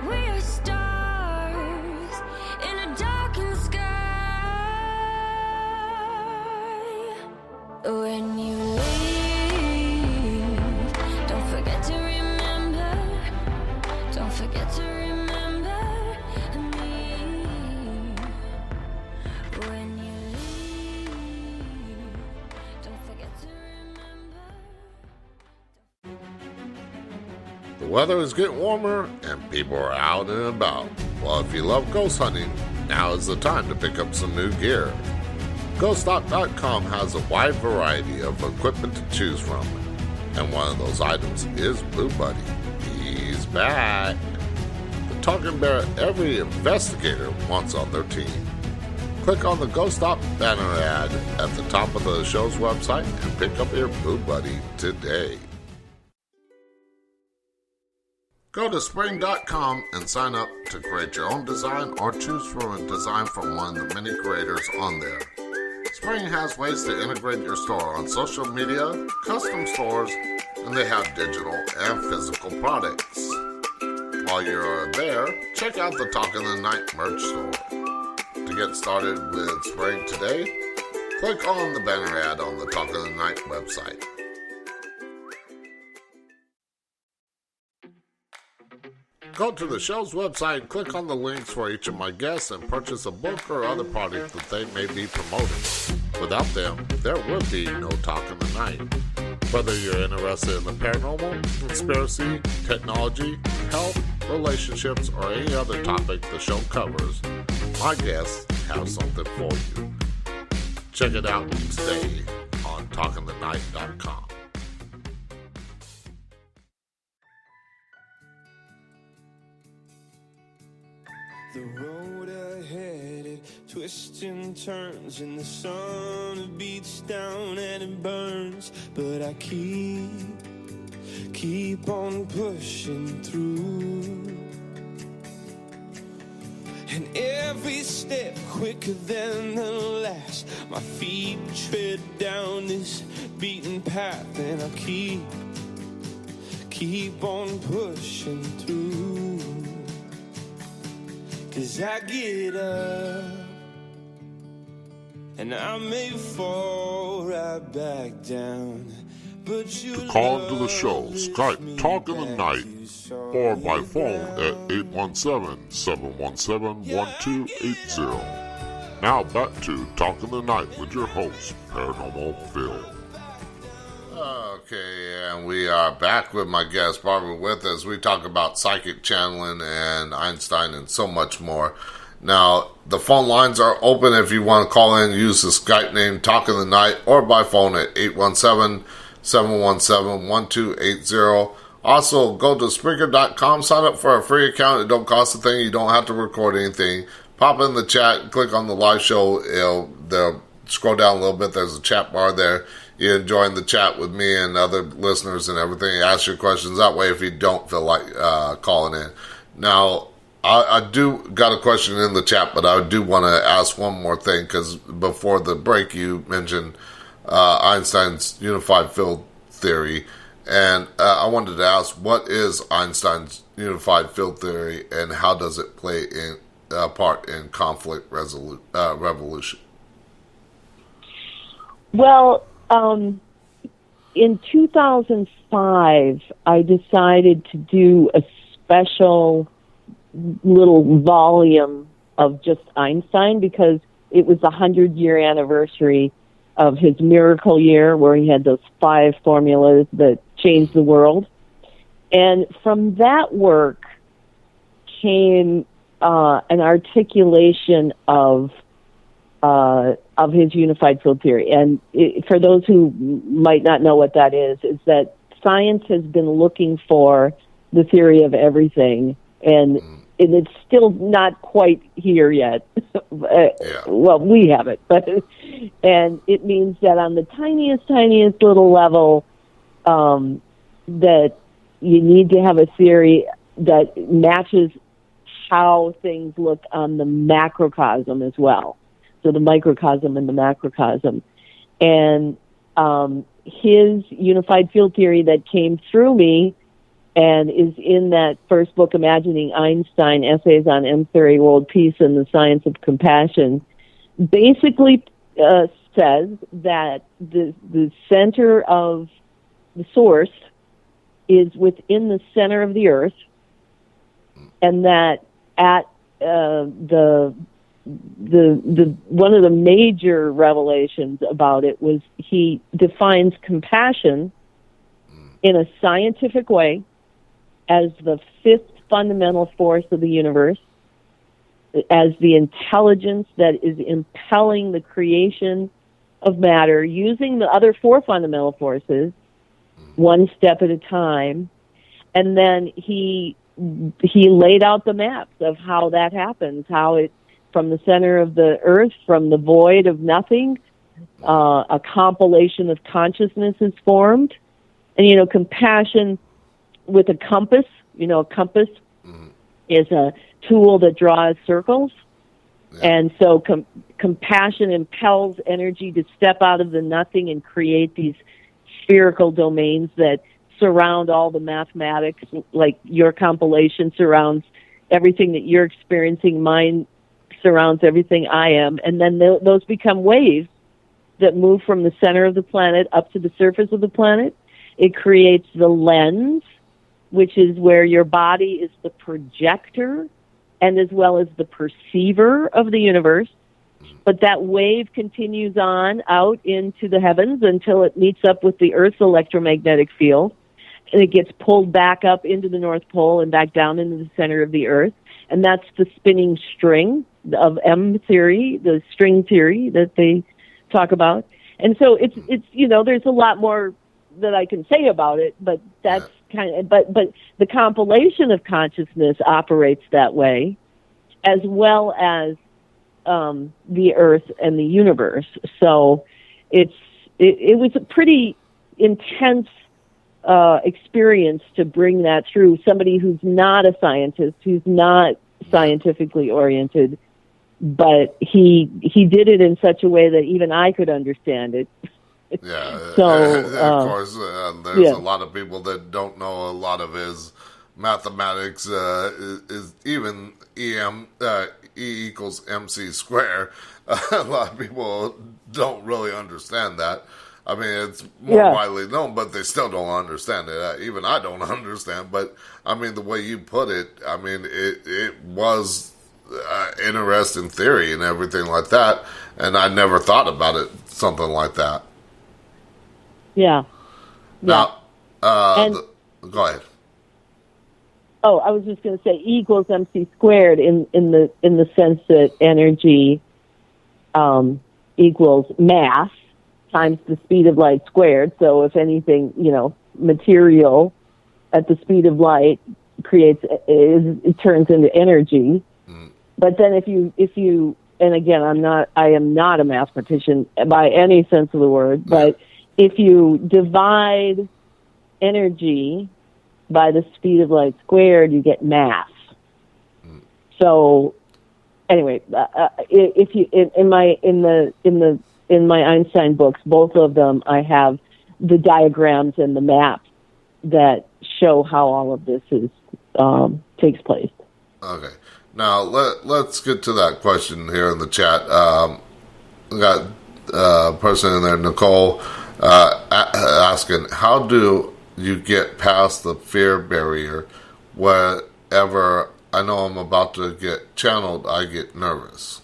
Speaker 3: We are stars in a darkened sky. When you leave, don't forget to remember. Don't forget to remember me. When you leave, don't forget to remember.
Speaker 1: The weather is getting warmer and people are out and about. Well, if you love ghost hunting, now is the time to pick up some new gear. GhostStop.com has a wide variety of equipment to choose from, and one of those items is Blue Buddy. He's back. The talking bear every investigator wants on their team. Click on the Ghost Stop banner ad at the top of the show's website and pick up your Blue Buddy today. Go to spring.com and sign up to create your own design or choose from a design from one of the many creators on there. Spring has ways to integrate your store on social media, custom stores, and they have digital and physical products. While you're there, check out the Talk in the Night merch store. To get started with Spring today, click on the banner ad on the Talk in the Night website. Go to the show's website and click on the links for each of my guests and purchase a book or other product that they may be promoting. Without them, there would be no Talk in the Night. Whether you're interested in the paranormal, conspiracy, technology, health, relationships, or any other topic the show covers, my guests have something for you. Check it out today on talkingthenight.com.
Speaker 5: The road ahead, it twists and turns, and the sun beats down and it burns. But I keep on pushing through. And every step quicker than the last, my feet tread down this beaten path, and I keep on pushing through. 'Cause I get up, and I may fall right back down. But you
Speaker 1: to call into the show, Skype Talk in the Night, or by phone at 817-717-1280. Now back to Talk in the Night with your host, Paranormal Phil. Okay, and we are back with my guest, Barbara, with us. We talk about psychic channeling and Einstein and so much more. Now, the phone lines are open if you want to call in. Use the Skype name Talk in the Night or by phone at 817-717-1280. Also, go to Spreaker.com, sign up for a free account. It don't cost a thing. You don't have to record anything. Pop in the chat, click on the live show. They'll scroll down a little bit. There's a chat bar there. You enjoying the chat with me and other listeners and everything. Ask your questions that way if you don't feel like calling in. Now, I do got a question in the chat, but I do want to ask one more thing, because before the break you mentioned Einstein's unified field theory, and I wanted to ask, what is Einstein's unified field theory and how does it play a part in conflict revolution?
Speaker 2: Well, in 2005, I decided to do a special little volume of just Einstein, because it was the 100-year anniversary of his miracle year, where he had those 5 formulas that changed the world. And from that work came an articulation of his unified field theory. And for those who might not know what that is that science has been looking for the theory of everything, and it's still not quite here yet. Well, we have it, and it means that on the tiniest little level, that you need to have a theory that matches how things look on the macrocosm as well. So the microcosm and the macrocosm. And his unified field theory that came through me and is in that first book, Imagining Einstein, Essays on M-Theory, World Peace, and the Science of Compassion, basically says that the center of the source is within the center of the earth, and that at the one of the major revelations about it was he defines compassion in a scientific way as the 5th fundamental force of the universe, as the intelligence that is impelling the creation of matter, using the other 4 fundamental forces one step at a time. And then he laid out the maps of how that happens, how it, from the center of the earth, from the void of nothing, a compilation of consciousness is formed. And, compassion with a compass A compass is a tool that draws circles. Yeah. And so compassion impels energy to step out of the nothing and create these spherical domains that surround all the mathematics, like your compilation surrounds everything that you're experiencing. Mine surrounds everything I am. And then those become waves that move from the center of the planet up to the surface of the planet. It creates the lens, which is where your body is the projector and as well as the perceiver of the universe. But that wave continues on out into the heavens until it meets up with the Earth's electromagnetic field, and it gets pulled back up into the North Pole and back down into the center of the Earth. And that's the spinning string of M theory, the string theory that they talk about. And so it's there's a lot more that I can say about it, but that's but the compilation of consciousness operates that way, as well as the Earth and the universe. So it was a pretty intense experience to bring that through. Somebody who's not a scientist, who's not scientifically oriented, but he did it in such a way that even I could understand it.
Speaker 1: Yeah,
Speaker 2: so
Speaker 1: of course, there's a lot of people that don't know a lot of his mathematics. Is even E equals MC square. A lot of people don't really understand that. I mean, it's more widely known, but they still don't understand it. Even I don't understand. But I mean, the way you put it, I mean, it was interesting theory and everything like that. And I never thought about it something like that.
Speaker 2: Yeah.
Speaker 1: Now, go ahead.
Speaker 2: Oh, I was just going to say E equals MC squared in the sense that energy equals mass times the speed of light squared. So if anything, material at the speed of light it turns into energy. Mm. But then if you and again, I am not a mathematician by any sense of the word, but if you divide energy by the speed of light squared, you get mass. Mm. So, anyway, if you in my Einstein books, both of them, I have the diagrams and the maps that show how all of this takes place.
Speaker 1: Okay, now let's get to that question here in the chat. We got a person in there, Nicole, asking, how do you get past the fear barrier? Whenever I know I'm about to get channeled, I get nervous.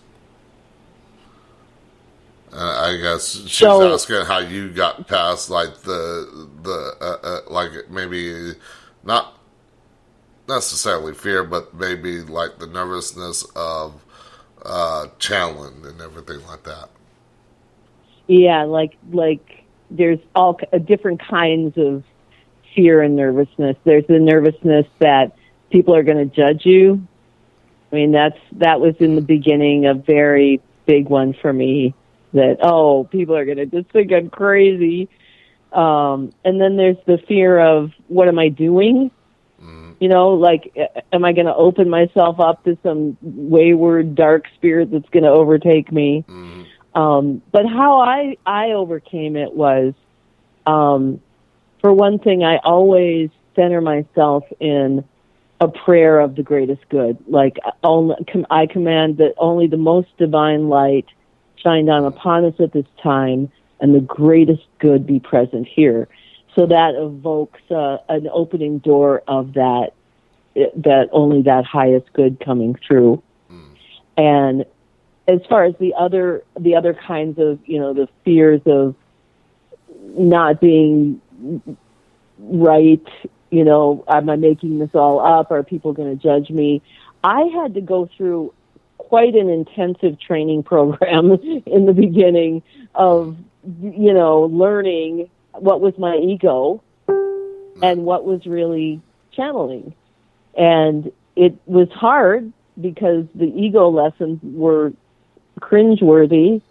Speaker 1: I guess she's asking how you got past like the like maybe not necessarily fear, but maybe like the nervousness of channeling and everything like that.
Speaker 2: Yeah, like there's all different kinds of fear and nervousness. There's the nervousness that people are going to judge you. I mean, that was in the beginning a very big one for me. That, people are going to just think I'm crazy. And then there's the fear of, what am I doing? Mm. Am I going to open myself up to some wayward, dark spirit that's going to overtake me? Mm. But how I overcame it was, for one thing, I always center myself in a prayer of the greatest good. Like, I command that only the most divine light shine down upon us at this time, and the greatest good be present here. So that evokes an opening door of that only that highest good coming through. Mm. And as far as the other kinds of, the fears of not being right, am I making this all up? Are people going to judge me? I had to go through quite an intensive training program in the beginning of, learning what was my ego and what was really channeling. And it was hard because the ego lessons were cringeworthy,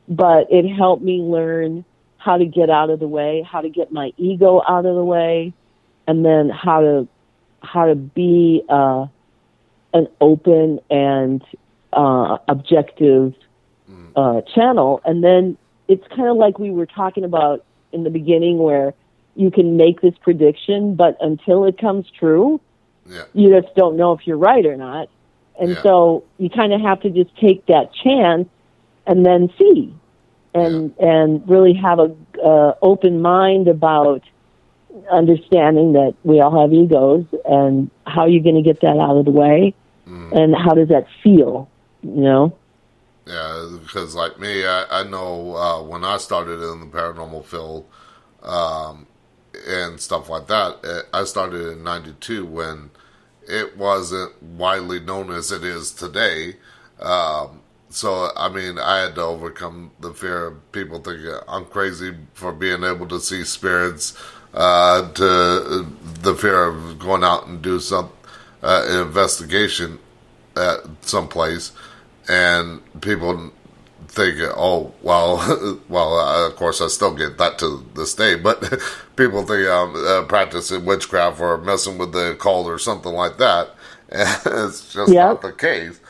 Speaker 2: but it helped me learn how to get out of the way, how to get my ego out of the way, and then how how to be an open and objective channel. And then it's kind of like we were talking about in the beginning, where you can make this prediction, but until it comes true, you just don't know if you're right or not. And so you kind of have to just take that chance and then see, and really have a open mind about understanding that we all have egos, and how are you going to get that out of the way, and how does that feel, you know?
Speaker 1: Yeah, because like me, I know when I started in the paranormal field and stuff like that, I started in 92 when it wasn't widely known as it is today. So, I mean, I had to overcome the fear of people thinking I'm crazy for being able to see spirits, to the fear of going out and do some an investigation at some place, and people think, oh, well, of course, I still get that to this day, but people think I'm practicing witchcraft or messing with the occult or something like that, and it's just not the case.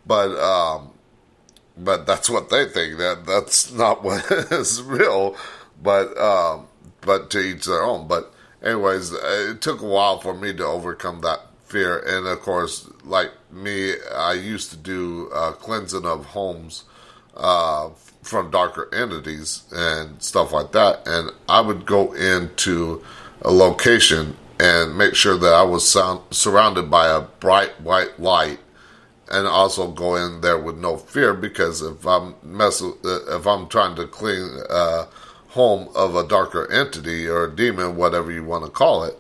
Speaker 1: But that's what they think. That's not what is real. But to each their own. But anyways, it took a while for me to overcome that fear. And of course, like me, I used to do cleansing of homes from darker entities and stuff like that. And I would go into a location and make sure that I was surrounded by a bright white light, and also go in there with no fear, because if I'm trying to clean a home of a darker entity or a demon, whatever you want to call it,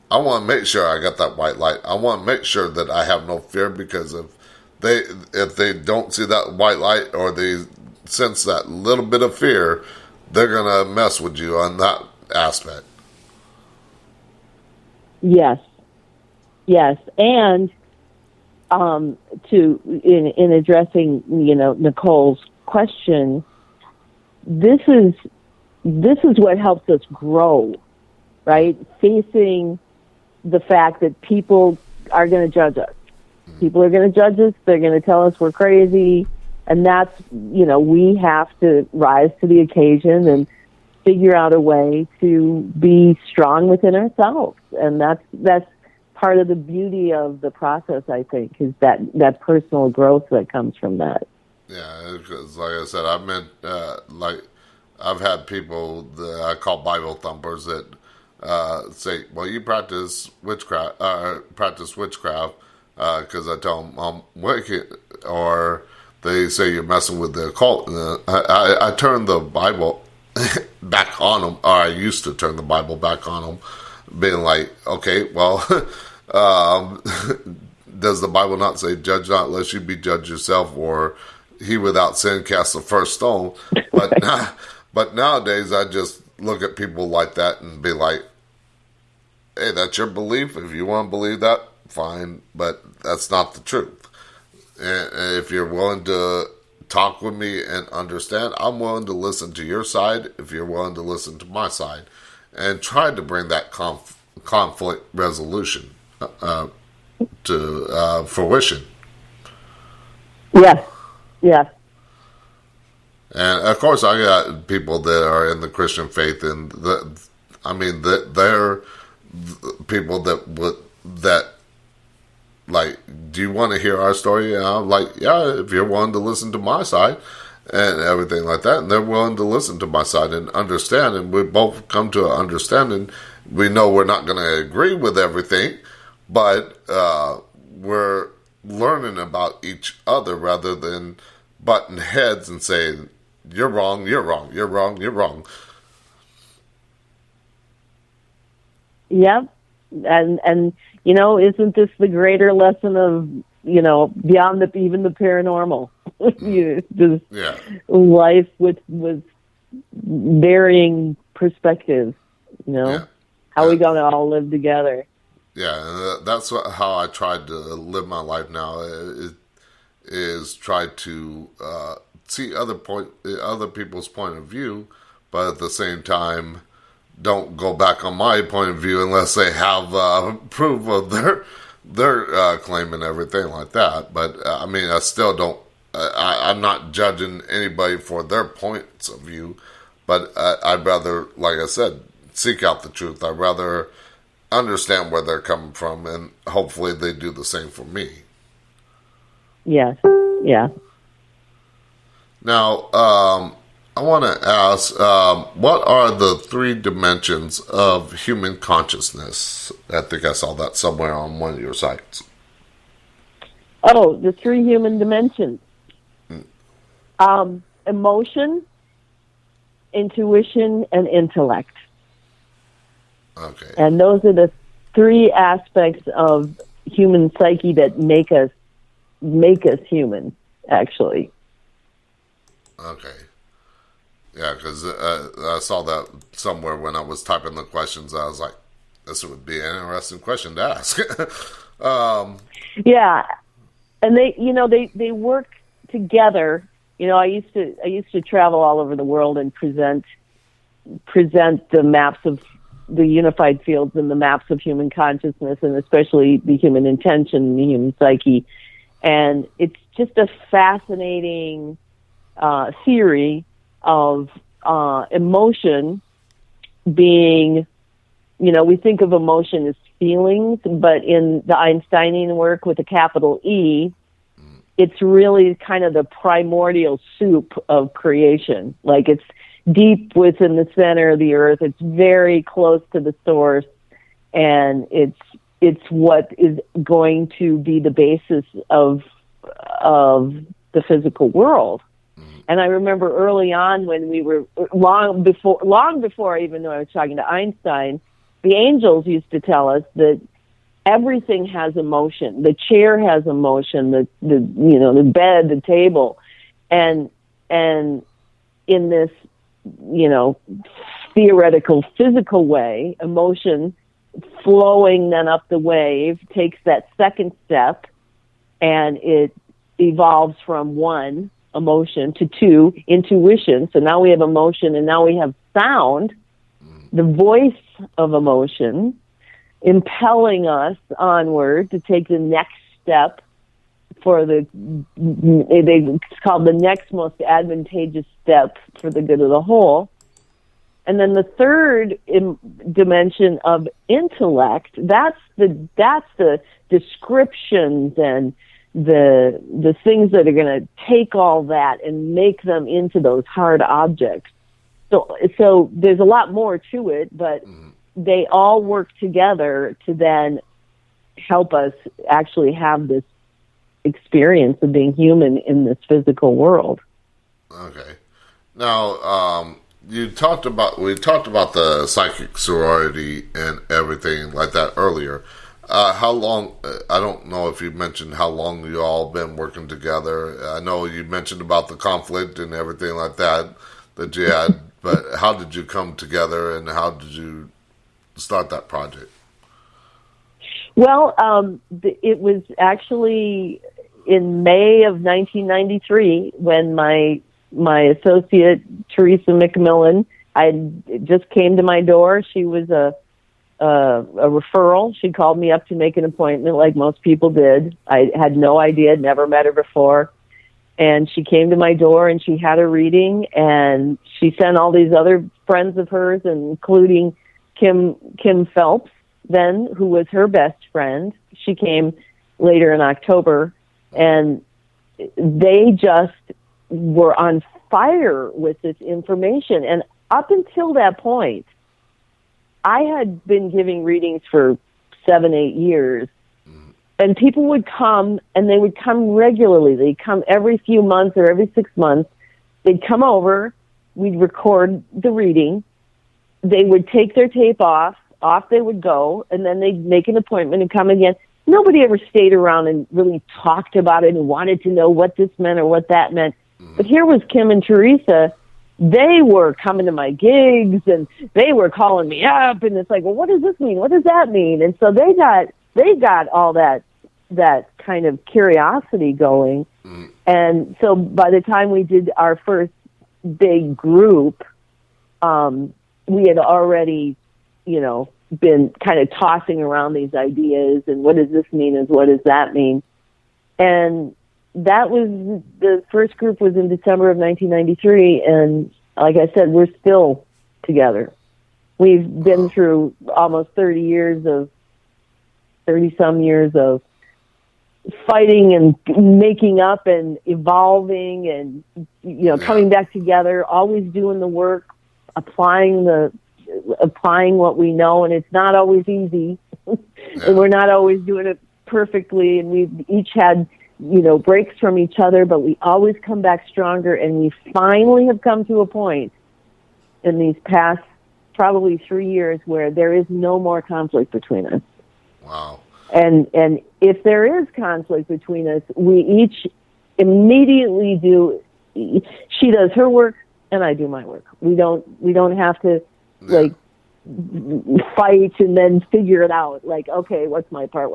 Speaker 1: I want to make sure I got that white light. I want to make sure that I have no fear, because if they don't see that white light, or they sense that little bit of fear, they're gonna mess with you on that aspect. Yes,
Speaker 2: and in addressing, Nicole's question, this is what helps us grow, right? Facing the fact that people are going to judge us. People are going to judge us. They're going to tell us we're crazy, and that's, we have to rise to the occasion and figure out a way to be strong within ourselves, and that's part of the beauty of the process, I think, is that personal growth that comes from that.
Speaker 1: Yeah, because like I said, I meant I've had people that I call Bible thumpers that say, "Well, you practice witchcraft, because I tell them I'm wicked," or they say you're messing with the occult. I turn the Bible back on them, or I used to turn the Bible back on them, being like, okay, well, does the Bible not say, "Judge not, lest you be judged yourself," or "He without sin cast the first stone"? But nowadays, I just look at people like that and be like, hey, that's your belief. If you want to believe that, fine, but that's not the truth. And if you're willing to talk with me and understand, I'm willing to listen to your side if you're willing to listen to my side, and try to bring that conflict resolution to fruition.
Speaker 2: Yes.
Speaker 1: And of course, I got people that are in the Christian faith, and they're people that like, do you want to hear our story? And I'm like, yeah, if you're willing to listen to my side and everything like that, and they're willing to listen to my side and understand, and we both come to an understanding. We know we're not going to agree with everything, but we're learning about each other rather than butting heads and saying, you're wrong, you're wrong, you're wrong, you're wrong.
Speaker 2: Yep. And isn't this the greater lesson of, beyond even the paranormal? Life with varying perspectives, How are we going to all live together?
Speaker 1: Yeah, and that's how I tried to live my life now, is try to see other people's point of view, but at the same time don't go back on my point of view unless they have proof of their claim and everything like that. But I mean, I still don't. I'm not judging anybody for their points of view, but I'd rather, like I said, seek out the truth. I'd rather understand where they're coming from, and hopefully they do the same for me.
Speaker 2: Yes. Yeah.
Speaker 1: Now, I want to ask, what are the 3 dimensions of human consciousness? I think I saw that somewhere on one of your sites.
Speaker 2: Oh, the 3 human dimensions. Emotion, intuition, and intellect.
Speaker 1: Okay.
Speaker 2: And those are the 3 aspects of human psyche that make us human, actually.
Speaker 1: Okay. Yeah, because I saw that somewhere when I was typing the questions. I was like, this would be an interesting question to ask.
Speaker 2: Yeah, and they work together. I used to travel all over the world and present the maps of the unified fields and the maps of human consciousness, and especially the human intention, the human psyche. And it's just a fascinating theory of emotion being, we think of emotion as feelings, but in the Einsteinian work with a capital E, it's really kind of the primordial soup of creation. Like, it's deep within the center of the earth. It's very close to the source, and it's what is going to be the basis of the physical world. And I remember early on when we were long before I even knew I was talking to Einstein, the angels used to tell us that everything has emotion. The chair has emotion. The bed, the table, and in this theoretical physical way, emotion flowing then up the wave takes that second step, and it evolves from 1 emotion to 2 intuition. So now we have emotion, and now we have sound, the voice of emotion, impelling us onward to take the next step for it's called the next most advantageous step for the good of the whole. And then the 3rd dimension of intellect, that's the descriptions and the things that are going to take all that and make them into those hard objects. So there's a lot more to it, but they all work together to then help us actually have this experience of being human in this physical world.
Speaker 1: Okay. Now, we talked about the psychic sorority and everything like that earlier. How long, I don't know if you mentioned how long you all been working together. I know you mentioned about the conflict and everything like that you had, but how did you come together and how did you start that project?
Speaker 2: Well, it was actually in May of 1993 when my associate, Teresa McMillan, just came to my door. She was a referral. She called me up to make an appointment like most people did. I had no idea, never met her before. And she came to my door and she had a reading, and she sent all these other friends of hers, including Kim Phelps then, who was her best friend. She came later in October, and they just were on fire with this information. And up until that point, I had been giving readings for 7-8 years, and people would come, and they would come regularly. They'd come every few months or every 6 months. They'd come over. We'd record the reading. They would take their tape off they would go, and then they'd make an appointment and come again. Nobody ever stayed around and really talked about it and wanted to know what this meant or what that meant. But here was Kim and Teresa. They were coming to my gigs, and they were calling me up, and it's like, well, what does this mean? What does that mean? And so they got all that kind of curiosity going. And so by the time we did our first big group, we had already, been kind of tossing around these ideas and what does this mean and what does that mean. And that was, the first group was in December of 1993. And like I said, we're still together. We've been through almost 30 some years of fighting and making up and evolving and, coming back together, always doing the work, applying what we know. And it's not always easy and we're not always doing it perfectly. And we've each had, breaks from each other, but we always come back stronger. And we finally have come to a point in these past probably 3 years where there is no more conflict between us.
Speaker 1: Wow.
Speaker 2: And if there is conflict between us, we each immediately do. She does her work, and I do my work. We don't have to like fight and then figure it out. Like, okay, what's my part?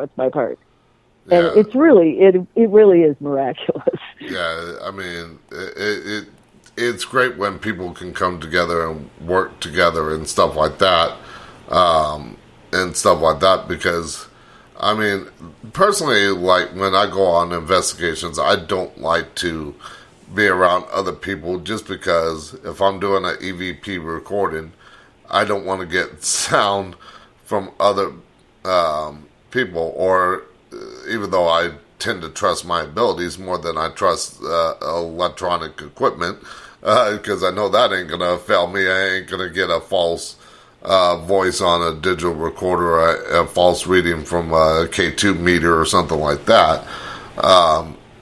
Speaker 2: And it's really it really is miraculous.
Speaker 1: Yeah, I mean it's great when people can come together and work together and stuff like that, because, I mean, personally, like, when I go on investigations, I don't like to be around other people just because if I'm doing an EVP recording, I don't want to get sound from other people, or even though I tend to trust my abilities more than I trust electronic equipment, because I know that ain't going to fail me. I ain't going to get a false voice on a digital recorder, or a false reading from a K2 meter or something like that,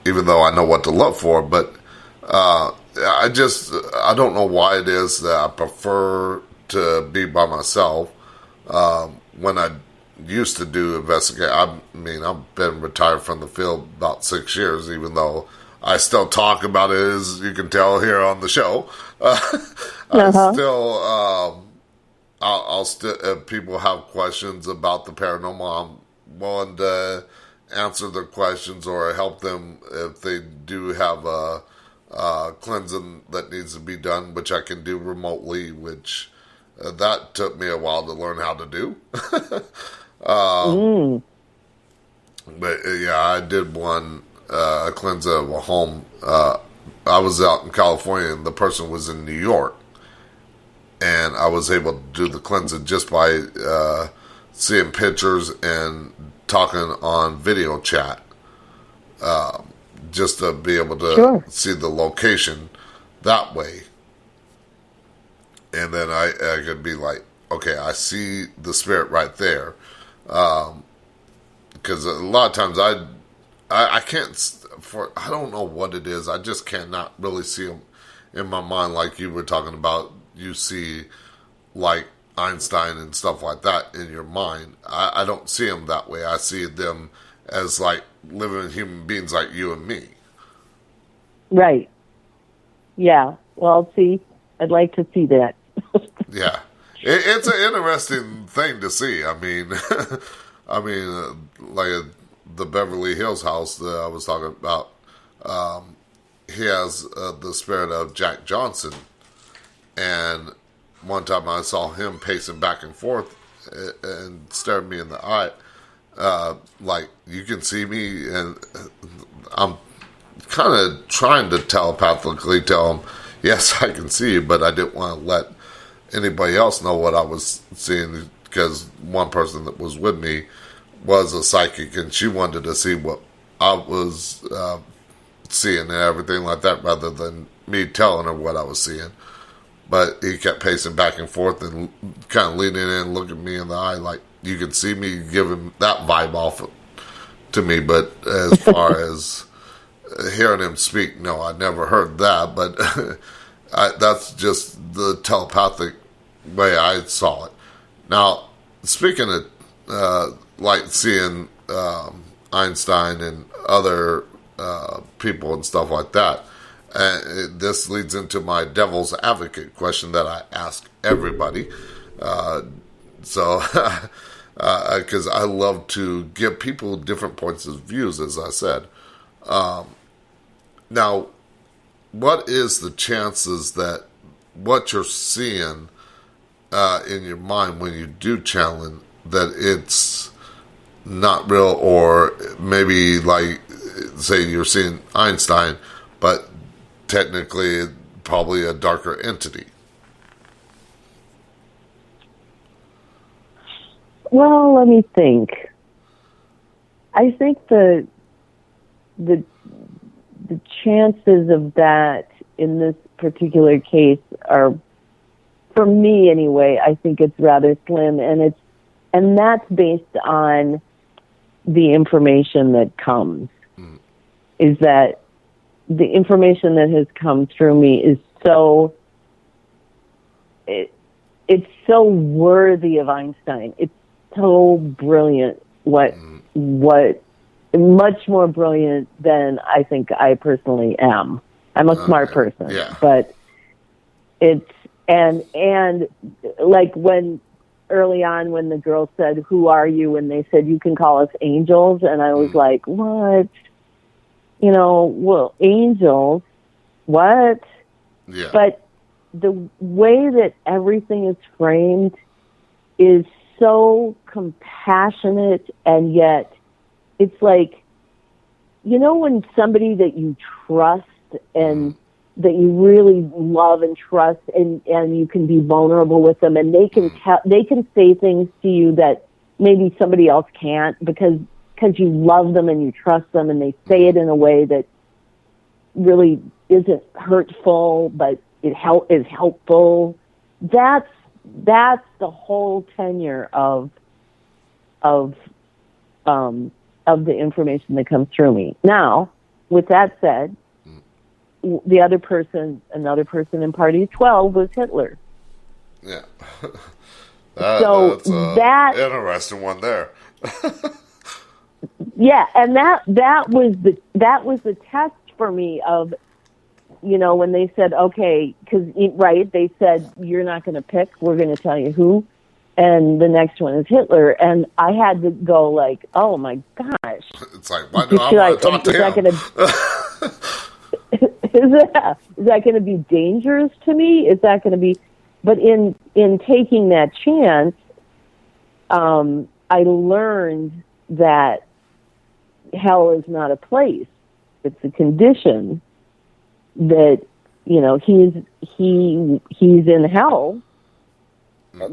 Speaker 1: even though I know what to look for. But I don't know why it is that I prefer to be by myself. When I used to do investigate, I've been retired from the field about 6 years, even though I still talk about it, as you can tell here on the show. I still, I'll still, if people have questions about the paranormal, I'm willing to answer their questions or help them if they do have a cleansing that needs to be done, which I can do remotely, which that took me a while to learn how to do. But yeah, I did one cleanse of a home. I was out in California and the person was in New York, and I was able to do the cleansing just by seeing pictures and talking on video chat, just to be able to see the location that way. And then I could be like, okay, I see the spirit right there. Because a lot of times I can't, I don't know what it is. I just cannot really see them in my mind like you were talking about. You see like Einstein and stuff like that in your mind. I don't see them that way. I see them as like living human beings like you and me. Right.
Speaker 2: Yeah. Well, see, I'd like to see that.
Speaker 1: Yeah. It's an interesting thing to see. I mean, like the Beverly Hills house that I was talking about, he has the spirit of Jack Johnson. And one time I saw him pacing back and forth and staring me in the eye. Like, you can see me, and I'm kind of trying to telepathically tell him, yes, I can see you, but I didn't want to let anybody else know what I was seeing, because one person that was with me was a psychic, and she wanted to see what I was seeing and everything like that, rather than me telling her what I was seeing. But he kept pacing back and forth and kind of leaning in, looking me in the eye, like, you can see me giving that vibe off to me. But as far as hearing him speak, no, I never heard that. But that's just the telepathic way I saw it. Now, speaking of like seeing Einstein and other people and stuff like that, this leads into my devil's advocate question that I ask everybody. Because I love to give people different points of views, as I said. Now, what is the chances that what you're seeing in your mind when you do challenge that it's not real, or maybe like say you're seeing Einstein, but technically probably a darker entity?
Speaker 2: Well, let me think. I think the chances of that in this particular case are, for me anyway, I think it's rather slim, and that's based on the information that comes. Is that the information that has come through me is so it's so worthy of Einstein. It's so brilliant. What much more brilliant than I think I personally am. I'm a smart person, but it's and like when early on when the girl said, "Who are you?" and they said, "You can call us angels," and I was like, "What? Well, angels, what?"
Speaker 1: Yeah.
Speaker 2: But the way that everything is framed is so compassionate, and yet it's like, when somebody that you trust and that you really love and trust, and you can be vulnerable with them, and they can say things to you that maybe somebody else can't because you love them and you trust them, and they say it in a way that really isn't hurtful, but it is helpful. That's the whole tenure of the information that comes through me. Now, with that said, another person in Party 12 was Hitler.
Speaker 1: Yeah.
Speaker 2: So
Speaker 1: that's an interesting one there.
Speaker 2: Yeah, and that was the test for me of, when they said, okay, because, right, they said, you're not going to pick, we're going to tell you who, and the next one is Hitler, and I had to go like, oh my gosh.
Speaker 1: It's like, why do I want to talk to him?
Speaker 2: Is that going to be dangerous to me? Is that going to be, but in taking that chance, I learned that hell is not a place. It's a condition that, he's in hell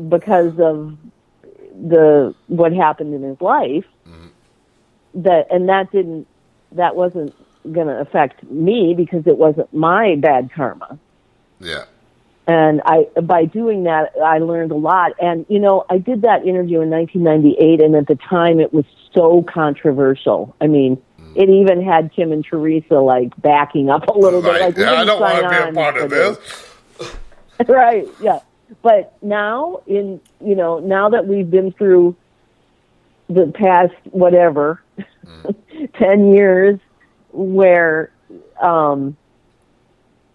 Speaker 2: because of what happened in his life. That wasn't going to affect me because it wasn't my bad karma.
Speaker 1: Yeah.
Speaker 2: And by doing that, I learned a lot. And, I did that interview in 1998, and at the time it was so controversial. I mean, it even had Kim and Teresa, like, backing up a little bit. Like,
Speaker 1: I don't want to be a part of this.
Speaker 2: Right, yeah. But now, now that we've been through the past, 10 years, where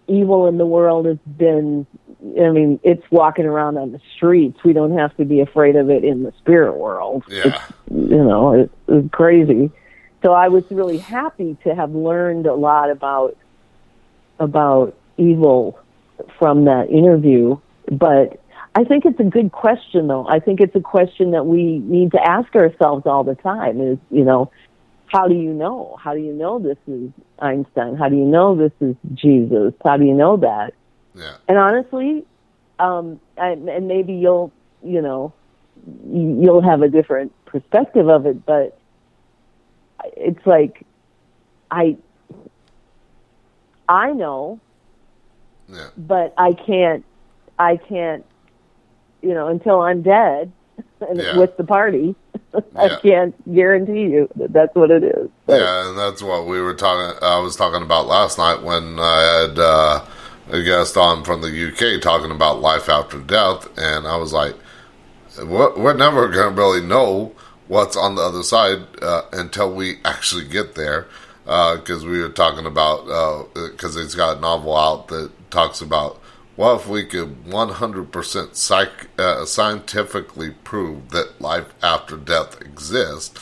Speaker 2: evil in the world has been, it's walking around on the streets. We don't have to be afraid of it in the spirit world.
Speaker 1: Yeah.
Speaker 2: It's crazy. So I was really happy to have learned a lot about evil from that interview. But I think it's a good question, though. I think it's a question that we need to ask ourselves all the time is, how do you know? How do you know this is Einstein? How do you know this is Jesus? How do you know that?
Speaker 1: Yeah.
Speaker 2: And honestly, and maybe you'll have a different perspective of it, but it's like, I know,
Speaker 1: yeah,
Speaker 2: but I can't, until I'm dead and with the party, I can't guarantee you that that's what it is. But,
Speaker 1: yeah, and that's what I was talking about last night when I had a guest on from the UK talking about life after death, and I was like, we're never going to really know what's on the other side until we actually get there, because we were talking about, because it's got a novel out that talks about, what if we could 100% scientifically prove that life after death exists?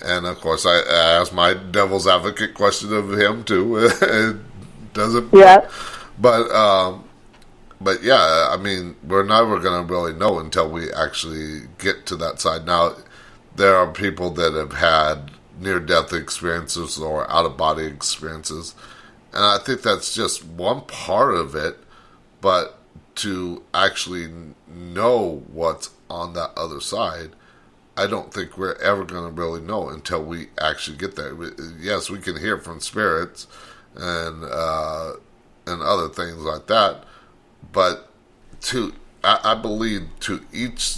Speaker 1: And of course, I asked my devil's advocate question of him too. Does it?
Speaker 2: Yeah.
Speaker 1: But But yeah, I mean, we're never going to really know until we actually get to that side. Now, there are people that have had near-death experiences or out-of-body experiences, and I think that's just one part of it. But to actually know what's on that other side, I don't think we're ever going to really know until we actually get there. Yes, we can hear from spirits and other things like that, but I believe to each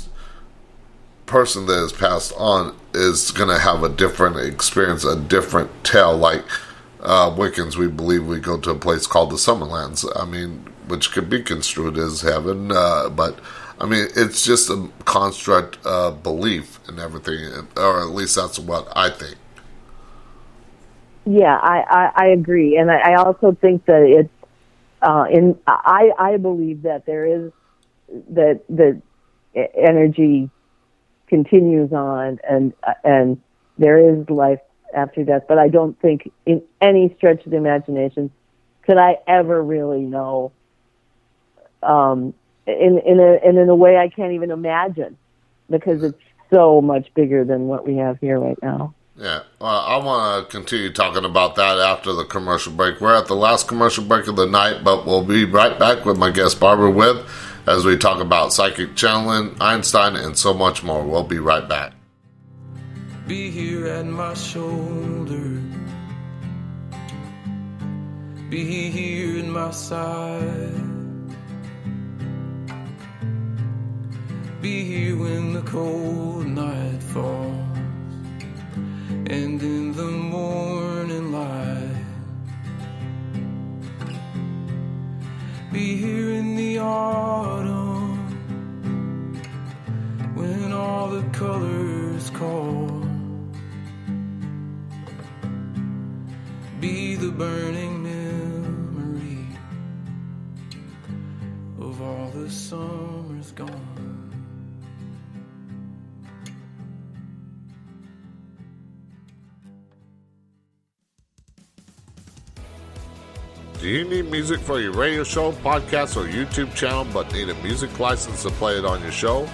Speaker 1: person that has passed on is going to have a different experience, a different tale. Like Wiccans, we believe we go to a place called the Summerlands. I mean, which could be construed as heaven, but I mean, it's just a construct belief and everything, or at least that's what I think.
Speaker 2: Yeah, I agree, and I also think that it's I believe that there is that energy continues on, and there is life after death. But I don't think, in any stretch of the imagination, could I ever really know. In a way I can't even imagine, because it's so much bigger than what we have here right now.
Speaker 1: Yeah, I want to continue talking about that after the commercial break. We're at the last commercial break of the night, but we'll be right back with my guest Barbara With as we talk about psychic channeling, Einstein, and so much more. We'll be right back.
Speaker 5: Be here at my shoulder, be here at my side, be here when the cold night falls and in the morning light, be here in the autumn when all the colors call, be the burning memory of all the summers gone.
Speaker 1: Do you need music for your radio show, podcast, or YouTube channel, but need a music license to play it on your show?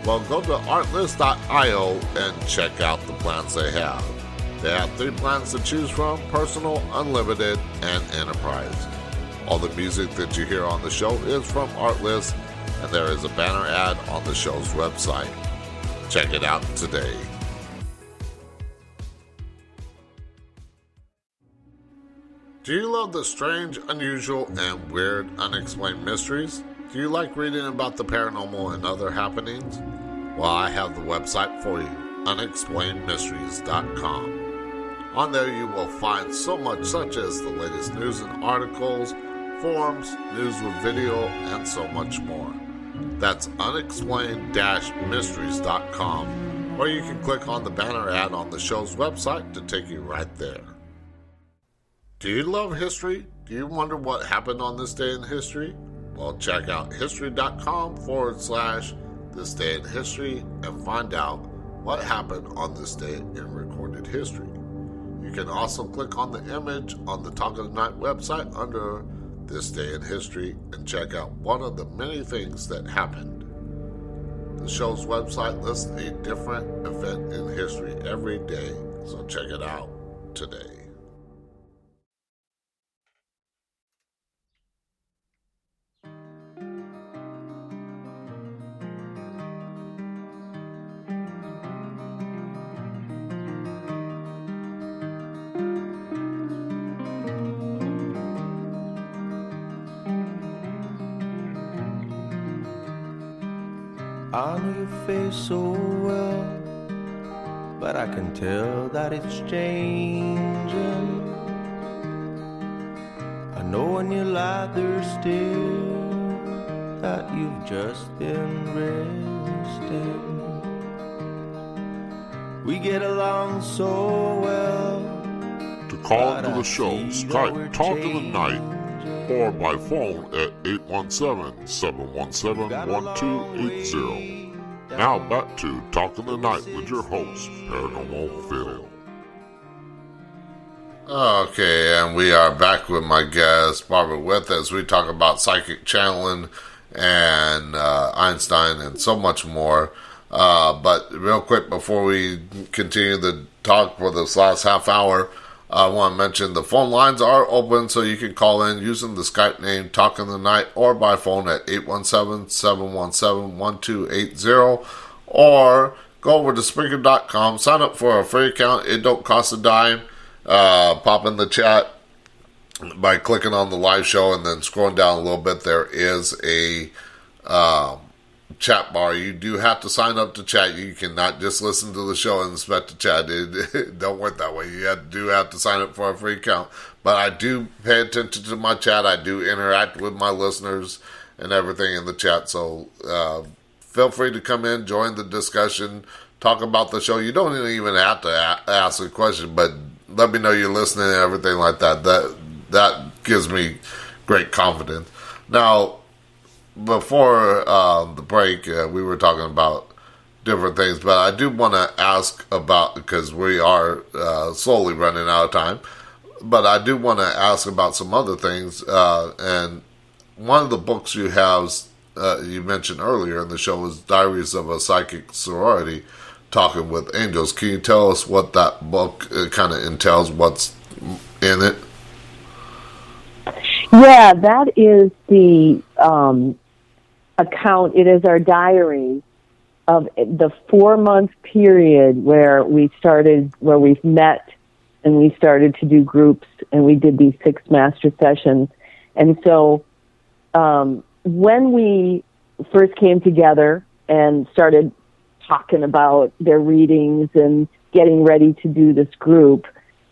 Speaker 1: Well, go to artlist.io and check out the plans they have. They have 3 plans to choose from: personal, unlimited, and enterprise. All the music that you hear on the show is from Artlist, and there is a banner ad on the show's website. Check it out today. Do you love the strange, unusual, and weird unexplained mysteries? Do you like reading about the paranormal and other happenings? Well, I have the website for you, unexplainedmysteries.com. On there you will find so much, such as the latest news and articles, forums, news with video, and so much more. That's unexplained-mysteries.com, or you can click on the banner ad on the show's website to take you right there. Do you love history? Do you wonder what happened on this day in history? Well, check out history.com/this day in history and find out what happened on this day in recorded history. You can also click on the image on the Talk of the Night website under This Day in History and check out one of the many things that happened. The show's website lists a different event in history every day, so check it out today.
Speaker 6: I know your face so well, but I can tell that it's changing. I know when you lie there still that you've just been resting. We get along so well.
Speaker 1: To call into the show, Skype Talk of the Night, or by phone at 817-717-1280. Now back to Talk of the Night with your host, Paranormal Phil. Okay, and we are back with my guest, Barbara With, as we talk about psychic channeling and Einstein and so much more. But real quick, before we continue the talk for this last half hour, I want to mention the phone lines are open, so you can call in using the Skype name Talk in the Night or by phone at 817-717-1280, or go over to Spreaker.com, sign up for a free account. It don't cost a dime. Pop in the chat by clicking on the live show and then scrolling down a little bit. There is a chat bar. You do have to sign up to chat. You cannot just listen to the show and expect to chat. It don't work that way. You do have to sign up for a free account. But I do pay attention to my chat. I do interact with my listeners and everything in the chat. So feel free to come in, join the discussion, talk about the show. You don't even have to ask a question, but let me know you're listening and everything like that. That gives me great confidence. Now, before the break, we were talking about different things, but I do want to ask about, because we are slowly running out of time, but I do want to ask about some other things. And one of the books you have, you mentioned earlier in the show, is Diaries of a Psychic Sorority, Talking with Angels. Can you tell us what that book kind of entails, what's in it?
Speaker 2: Yeah, that is the account. It is our diary of the 4-month period where we've met and we started to do groups, and we did these 6 master sessions. And so when we first came together and started talking about their readings and getting ready to do this group,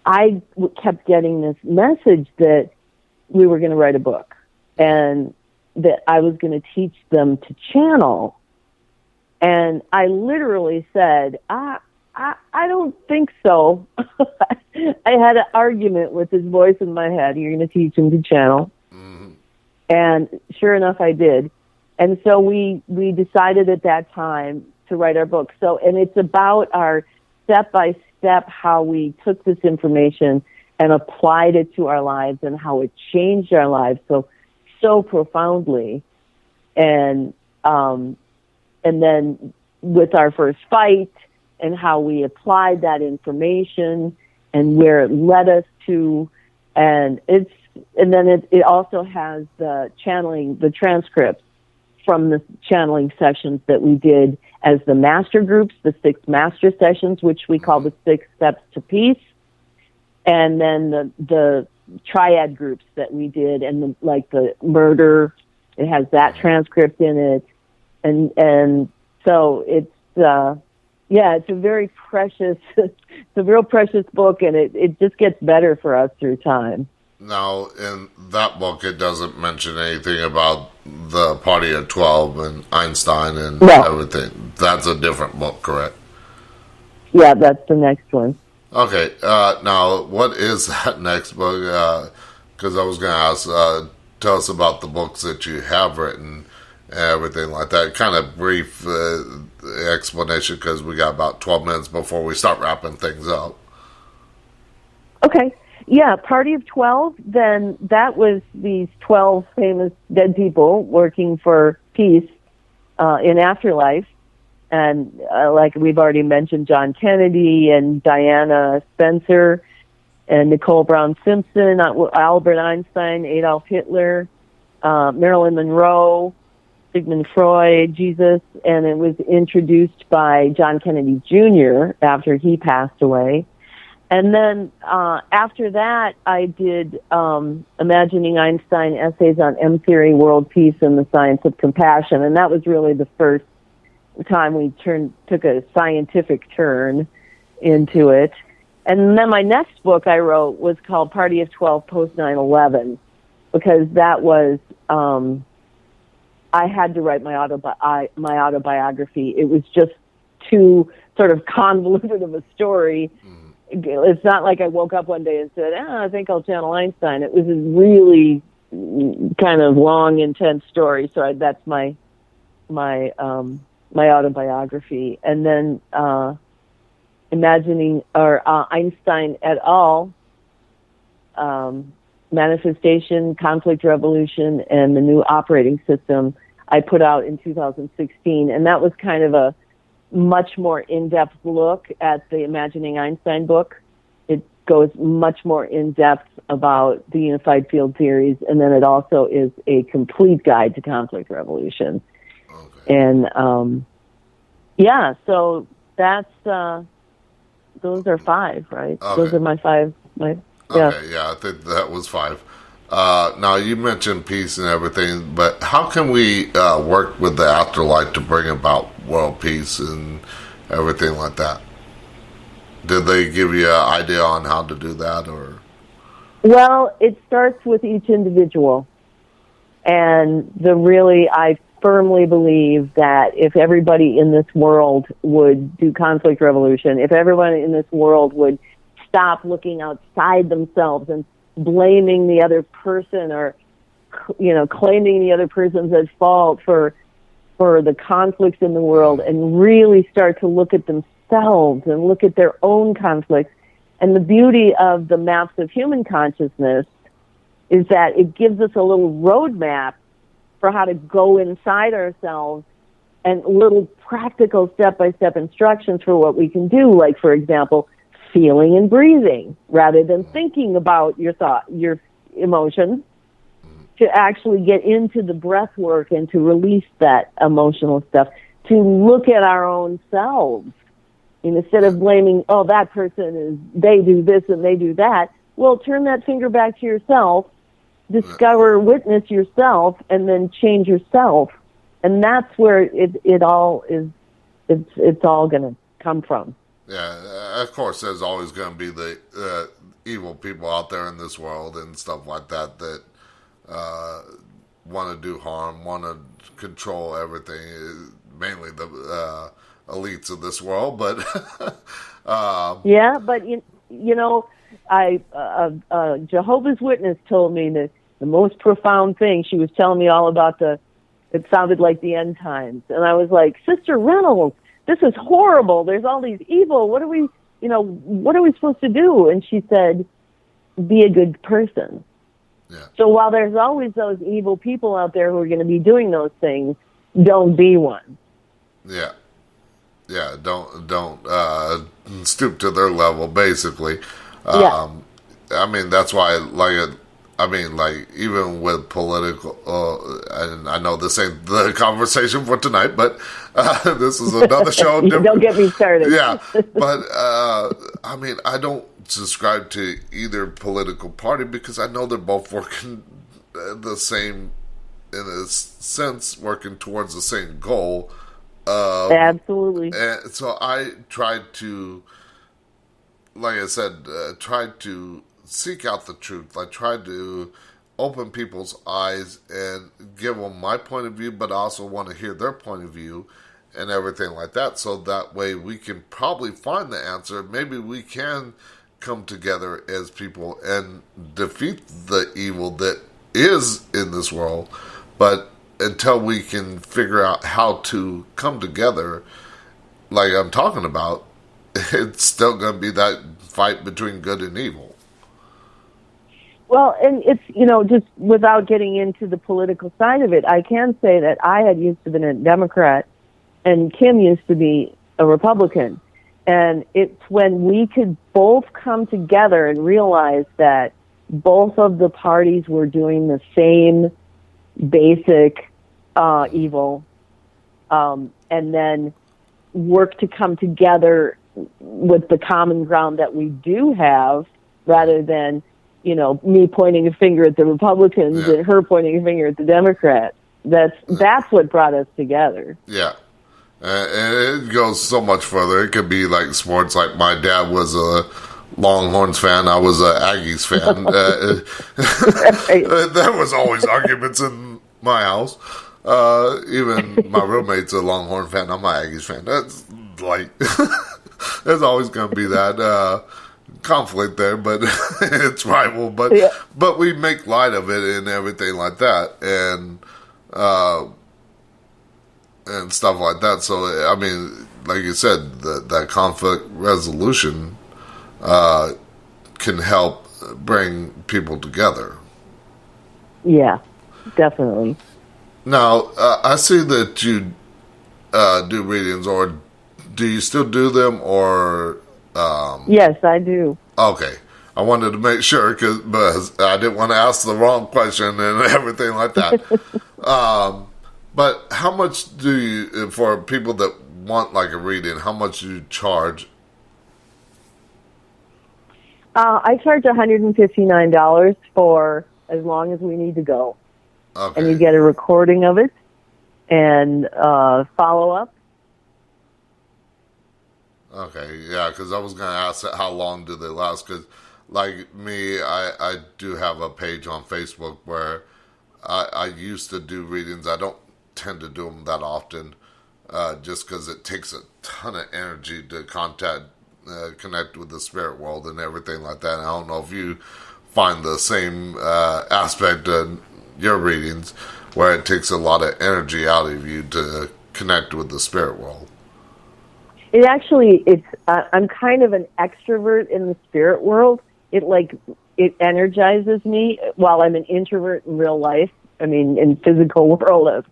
Speaker 2: I kept getting this message that we were going to write a book and that I was going to teach them to channel. And I literally said, I don't think so. I had an argument with this voice in my head. You're going to teach them to channel. Mm-hmm. And sure enough, I did. And so we decided at that time to write our book. So, and it's about our step-by-step how we took this information and applied it to our lives and how it changed our lives so profoundly. And then with our first fight and how we applied that information and where it led us to, and then it also has the channeling, the transcripts from the channeling sessions that we did as the master groups, the 6 master sessions, which we call the 6 steps to peace. And then the triad groups that we did, and the murder, it has that transcript in it, and so it's it's a very precious, it's a real precious book, and it just gets better for us through time.
Speaker 1: Now, in that book, it doesn't mention anything about the Party of 12 and Einstein and everything. That's a different book, correct?
Speaker 2: Yeah, that's the next one.
Speaker 1: Okay, now, what is that next book? Because I was going to ask, tell us about the books that you have written and everything like that. Kind of brief explanation, because we got about 12 minutes before we start wrapping things up.
Speaker 2: Okay, yeah, Party of 12, then that was these 12 famous dead people working for peace in afterlife. And like we've already mentioned, John Kennedy and Diana Spencer and Nicole Brown Simpson, Albert Einstein, Adolf Hitler, Marilyn Monroe, Sigmund Freud, Jesus, and it was introduced by John Kennedy Jr. after he passed away. And then after that, I did Imagining Einstein, Essays on M-Theory, World Peace, and the Science of Compassion, and that was really the first time we took a scientific turn into it. And then my next book I wrote was called Party of 12 Post 9/11, because that was I had to write my autobiography. It was just too sort of convoluted of a story. It's not like I woke up one day and said, I think I'll channel Einstein. It was a really kind of long, intense story. So that's my autobiography. And then Einstein et al., Manifestation, Conflict Revolution, and the New Operating System. I put out in 2016, and that was kind of a much more in-depth look at the Imagining Einstein book. It goes much more in-depth about the unified field theories, and then it also is a complete guide to conflict resolution.
Speaker 1: Okay.
Speaker 2: And so that's those are 5, right?
Speaker 1: Okay.
Speaker 2: Those are my 5.
Speaker 1: Okay, yeah, I think that was 5. Now, you mentioned peace and everything, but how can we work with the afterlife to bring about world peace and everything like that? Did they give you an idea on how to do that, or?
Speaker 2: Well, it starts with each individual. And I firmly believe that if everybody in this world would do conflict resolution, if everyone in this world would stop looking outside themselves and blaming the other person, or claiming the other person's at fault for the conflicts in the world, and really start to look at themselves and look at their own conflicts. And the beauty of the maps of human consciousness is that it gives us a little roadmap for how to go inside ourselves, and little practical step-by-step instructions for what we can do. Like, for example, feeling and breathing, rather than thinking about your emotions, to actually get into the breath work and to release that emotional stuff, to look at our own selves. And instead of blaming, that person they do this and they do that, well, turn that finger back to yourself, discover, witness yourself, and then change yourself. And that's where it all is, it's all going to come from.
Speaker 1: Yeah, of course, there's always going to be the evil people out there in this world and stuff like that want to do harm, want to control everything, mainly the elites of this world. But
Speaker 2: but Jehovah's Witness told me that the most profound thing, she was telling me all about it sounded like the end times. And I was like, Sister Reynolds, this is horrible. There's all these evil. What are we supposed to do? And she said, be a good person.
Speaker 1: Yeah.
Speaker 2: So while there's always those evil people out there who are going to be doing those things, don't be one.
Speaker 1: Yeah. Yeah, don't stoop to their level, basically. I mean, that's why, even with political, and I know this ain't the conversation for tonight, but this is another show.
Speaker 2: Don't get me started.
Speaker 1: Yeah, but I don't subscribe to either political party, because I know they're both working the same, in a sense, working towards the same goal.
Speaker 2: Absolutely.
Speaker 1: And so I tried to, like I said, tried to seek out the truth. I tried to open people's eyes and give them my point of view, but I also want to hear their point of view and everything like that. So that way we can probably find the answer. Maybe we can come together as people and defeat the evil that is in this world. But until we can figure out how to come together, like I'm talking about, it's still going to be that fight between good and evil.
Speaker 2: Well, and it's, just without getting into the political side of it, I can say that I had used to be a Democrat and Kim used to be a Republican. And it's when we could both come together and realize that both of the parties were doing the same basic evil, and then work to come together with the common ground that we do have, rather than, me pointing a finger at the Republicans and her pointing a finger at the Democrats. That's what brought us together. Yeah.
Speaker 1: And it goes so much further. It could be like sports. Like my dad was a Longhorns fan. I was a Aggies fan. There was always arguments in my house. Even my roommate's a Longhorn fan. I'm an Aggies fan. That's like, there's always going to be that conflict there, but it's rival. But we make light of it and everything like that, and stuff like that. So I mean, like you said, that conflict resolution can help bring people together.
Speaker 2: Yeah, definitely.
Speaker 1: Now, I see that you do readings, or do you still do them, or...
Speaker 2: Yes, I do.
Speaker 1: Okay. I wanted to make sure because I didn't want to ask the wrong question and everything like that. But how much do you, for people that want like a reading, how much do you charge?
Speaker 2: I charge $159 for as long as we need to go.
Speaker 1: Okay.
Speaker 2: And you get a recording of it and follow-up.
Speaker 1: Okay, yeah, because I was going to ask how long do they last, because like me, I do have a page on Facebook where I used to do readings. I don't tend to do them that often, just because it takes a ton of energy to connect with the spirit world and everything like that. And I don't know if you find the same aspect in your readings, where it takes a lot of energy out of you to connect with the spirit world.
Speaker 2: It actually, I'm kind of an extrovert in the spirit world. It energizes me while I'm an introvert in real life. I mean, in physical world,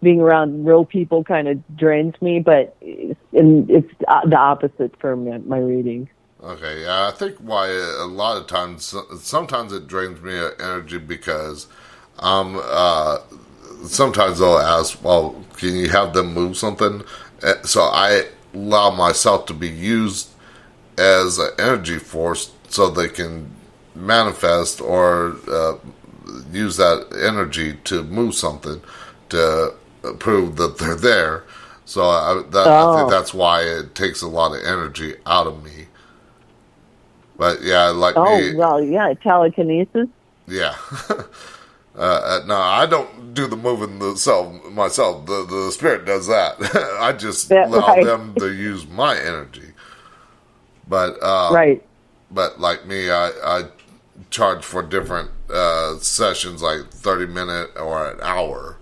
Speaker 2: being around real people kind of drains me, but it's the opposite for my reading.
Speaker 1: Okay, yeah, I think why a lot of times, sometimes it drains me of energy because sometimes they'll ask, well, can you have them move something? So I allow myself to be used as an energy force so they can manifest or use that energy to move something to prove that they're there. So I think that's why it takes a lot of energy out of me. But yeah, like me.
Speaker 2: Oh, well, yeah, telekinesis.
Speaker 1: Yeah. No, I don't do the moving myself. The spirit does that. I just allow them to use my energy. But
Speaker 2: right.
Speaker 1: But like me, I charge for different sessions, like 30-minute or an hour,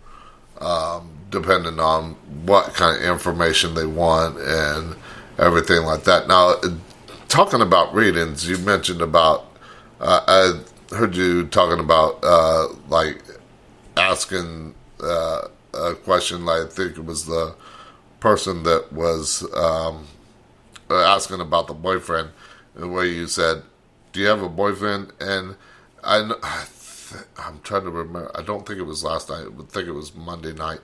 Speaker 1: depending on what kind of information they want and everything like that. Now, talking about readings, you mentioned about I heard you talking about like asking a question. Like, I think it was the person that was asking about the boyfriend, where you said, "Do you have a boyfriend?" And I'm trying to remember. I don't think it was last night. I think it was Monday night,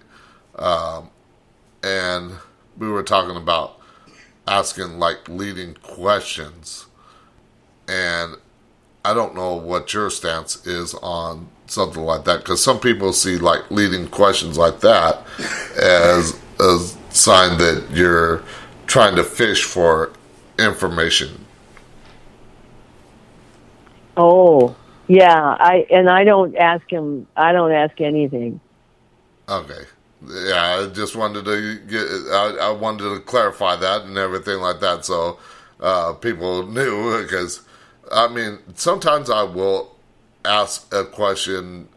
Speaker 1: and we were talking about asking like leading questions, and I don't know what your stance is on something like that, because some people see like leading questions like that as a sign that you're trying to fish for information.
Speaker 2: Oh, yeah. I don't ask him. I don't ask anything.
Speaker 1: Okay. Yeah, I just wanted to I wanted to clarify that and everything like that, so people knew, because I mean, sometimes I will ask a question,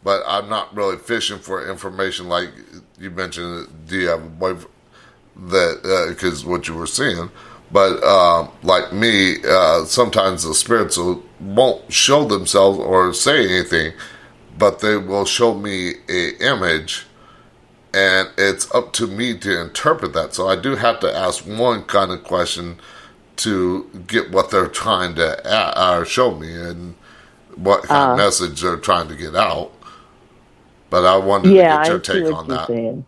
Speaker 1: but I'm not really fishing for information. Like you mentioned, do you have a boyfriend? That because what you were seeing, but like me, sometimes the spirits won't show themselves or say anything, but they will show me an image, and it's up to me to interpret that. So I do have to ask one kind of question to get what they're trying to show me and what kind of message they're trying to get out. But I wanted to get your take on that.
Speaker 2: Saying.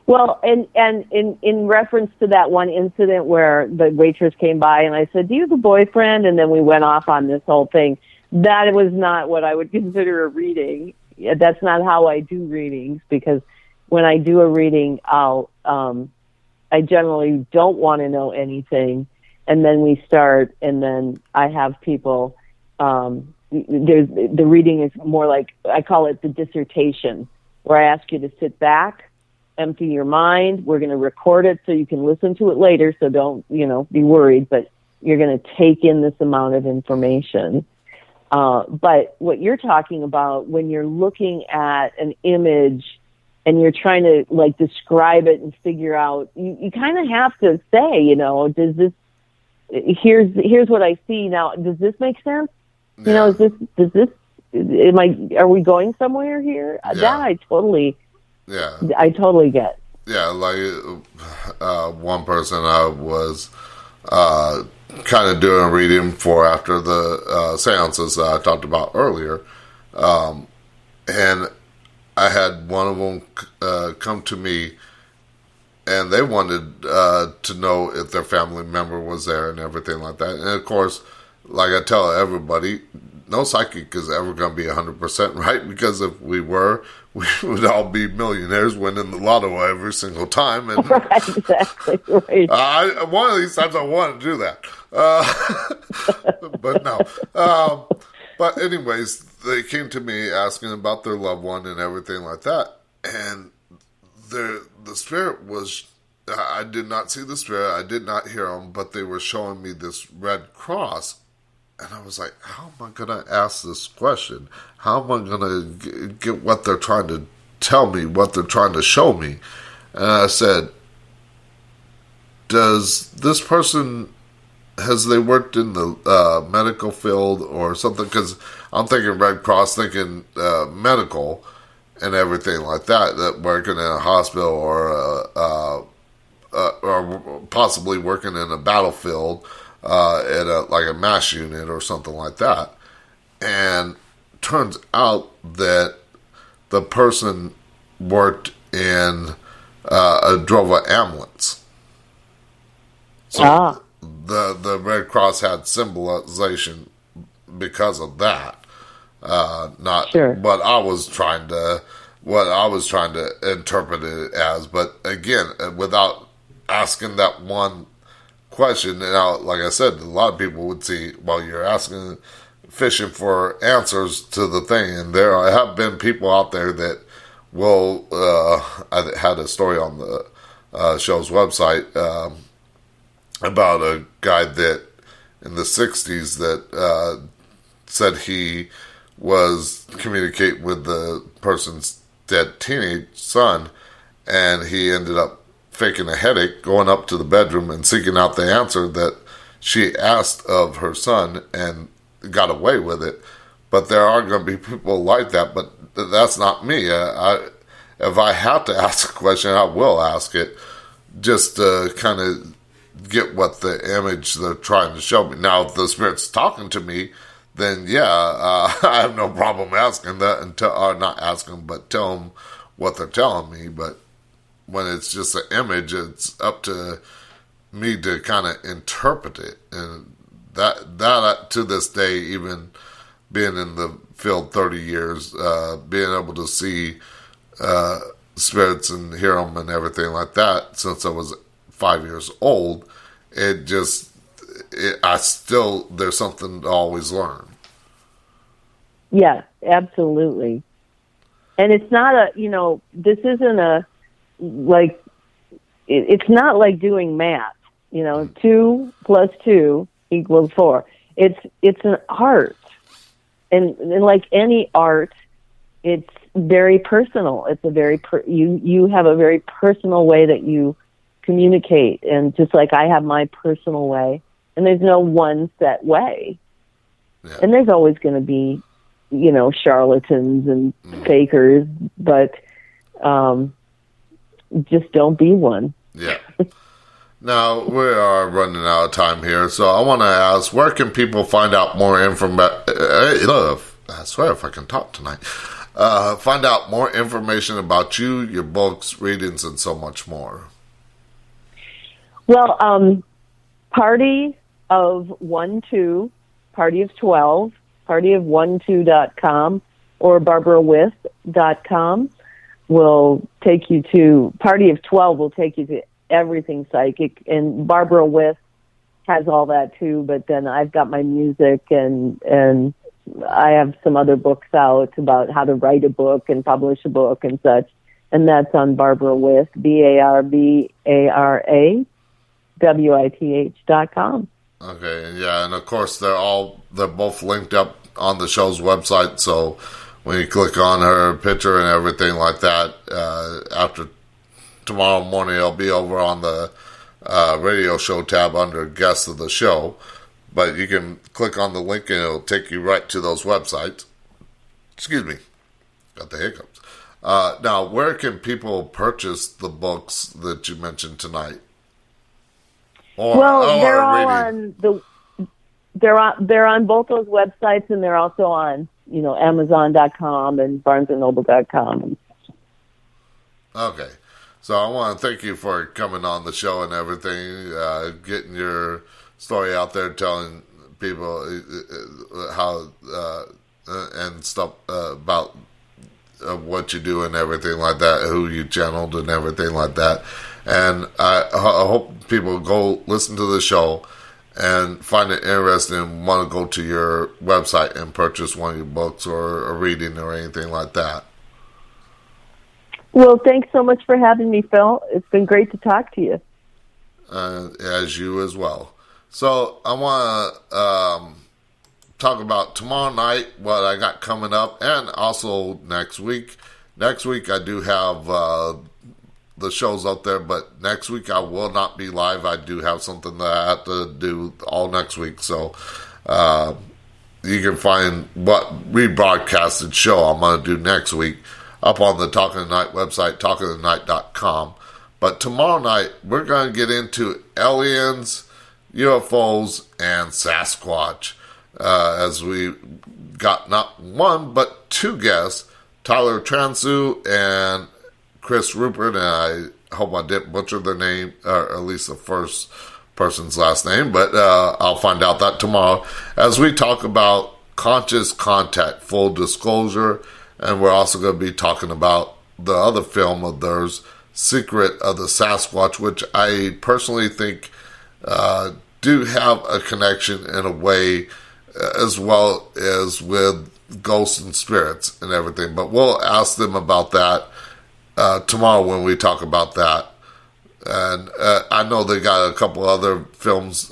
Speaker 2: Well, and in reference to that one incident where the waitress came by and I said, "Do you have a boyfriend?" And then we went off on this whole thing. That was not what I would consider a reading. That's not how I do readings, because when I do a reading, I generally don't want to know anything, and then we start, and then I have people. The reading is more like, I call it the dissertation, where I ask you to sit back, empty your mind. We're going to record it so you can listen to it later. So don't, be worried, but you're going to take in this amount of information. But what you're talking about, when you're looking at an image and you're trying to like describe it and figure out, you kind of have to say, does this, here's what I see now. Does this make sense?
Speaker 1: Yeah.
Speaker 2: Does this Are we going somewhere here?
Speaker 1: Yeah.
Speaker 2: That I totally get.
Speaker 1: Yeah, like one person I was kind of doing a reading for after the seances that I talked about earlier. And I had one of them come to me, and they wanted to know if their family member was there and everything like that. And of course, like I tell everybody, no psychic is ever going to be 100% right, because if we were, we would all be millionaires winning the lotto every single time. And
Speaker 2: Right, exactly. Right.
Speaker 1: one of these times I want to do that. But no. But anyways, they came to me asking about their loved one and everything like that. And the spirit was, I did not see the spirit, I did not hear them, but they were showing me this red cross. And I was like, how am I going to ask this question? How am I going to get what they're trying to tell me, what they're trying to show me? And I said, does this person, has they worked in the medical field or something? Because I'm thinking Red Cross, thinking medical and everything like that, that working in a hospital or possibly working in a battlefield at like a mass unit or something like that. And turns out that the person worked in drove an ambulance. So the Red Cross had symbolization because of that. Not
Speaker 2: Sure.
Speaker 1: what I was trying to interpret it as. But again, without asking that one question, now, like I said, a lot of people would see, well, you're asking, fishing for answers to the thing, and there have been people out there that will, I had a story on the show's website about a guy that in the 60s that said he was communicating with the person's dead teenage son, and he ended up faking a headache, going up to the bedroom and seeking out the answer that she asked of her son, and got away with it. But there are going to be people like that, but that's not me. If I have to ask a question, I will ask it, just to kind of get what the image they're trying to show me. Now, if the spirit's talking to me, then yeah, I have no problem asking that, or not asking, but tell them what they're telling me. But when it's just an image, it's up to me to kind of interpret it. And that to this day, even being in the field 30 years, being able to see spirits and hear them and everything like that since I was 5 years old, there's something to always learn.
Speaker 2: Yeah, absolutely. And it's not this isn't it's not like doing math, 2 + 2 = 4. It's an art. And like any art, it's very personal. It's a very, you have a very personal way that you communicate. And just like I have my personal way, and there's no one set way.
Speaker 1: Yeah.
Speaker 2: And there's always going to be, charlatans and fakers, but just don't be one.
Speaker 1: Yeah. Now, we are running out of time here, so I want to ask, where can people find out more information? I swear if I can talk tonight. Find out more information about you, your books, readings, and so much more.
Speaker 2: Well, Party of 1-2, Party of 12, partyof12.com or barbarawith.com will take you to, Party of 12 will take you to everything psychic, and Barbara With has all that too, but then I've got my music and I have some other books out about how to write a book and publish a book and such, and that's on Barbara With, BARBARAWITH.com.
Speaker 1: Okay, yeah, and of course they're both linked up on the show's website, so when you click on her picture and everything like that, after tomorrow morning it'll be over on the radio show tab under guests of the show, but you can click on the link and it'll take you right to those websites. Excuse me. Got the hiccups. Now, where can people purchase the books that you mentioned tonight?
Speaker 2: They're all on they're on both those websites, and they're also on Amazon.com and BarnesandNoble.com.
Speaker 1: Okay, so I want to thank you for coming on the show and everything, getting your story out there, telling people how and stuff about what you do and everything like that, who you channeled and everything like that. And I hope people go listen to the show and find it interesting and want to go to your website and purchase one of your books or a reading or anything like that.
Speaker 2: Well, thanks so much for having me, Phil. It's been great to talk to you.
Speaker 1: As you as well. So I want to talk about tomorrow night, what I got coming up, and also next week. Next week I do have the shows out there, but next week I will not be live. I do have something that I have to do all next week. So you can find what rebroadcasted show I'm going to do next week up on the Talking the Night website, talkingthenight.com. But tomorrow night, we're going to get into aliens, UFOs, and Sasquatch. As we got not one, but two guests, Tyler Transu and Chris Rupert, and I hope I didn't butcher their name, or at least the first person's last name, but I'll find out that tomorrow, as we talk about conscious contact, full disclosure, and we're also going to be talking about the other film of theirs, Secret of the Sasquatch, which I personally think do have a connection in a way, as well as with ghosts and spirits and everything. But we'll ask them about that tomorrow when we talk about that. And I know they got a couple other films,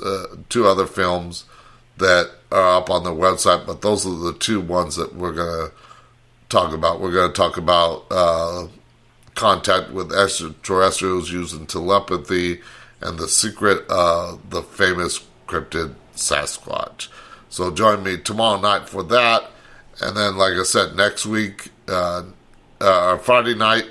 Speaker 1: two other films that are up on their website, but those are the two ones that we're going to talk about. We're going to talk about contact with extraterrestrials using telepathy and the secret of the famous cryptid Sasquatch. So join me tomorrow night for that. And then, like I said, next week, Friday night,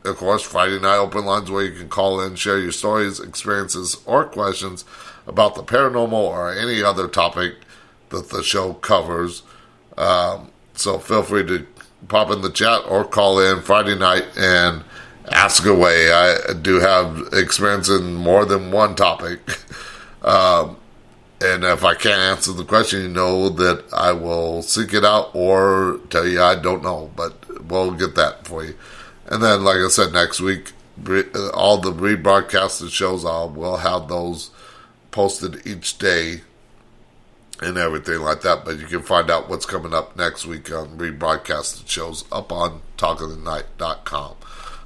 Speaker 1: of course, Friday night open lines where you can call in, share your stories, experiences, or questions about the paranormal or any other topic that the show covers. So feel free to pop in the chat or call in Friday night and ask away. I do have experience in more than one topic. And if I can't answer the question, you know that I will seek it out or tell you I don't know, but we'll get that for you. And then, like I said, next week, all the rebroadcasted shows, we'll have those posted each day and everything like that. But you can find out what's coming up next week on rebroadcasted shows up on talkingthenight.com.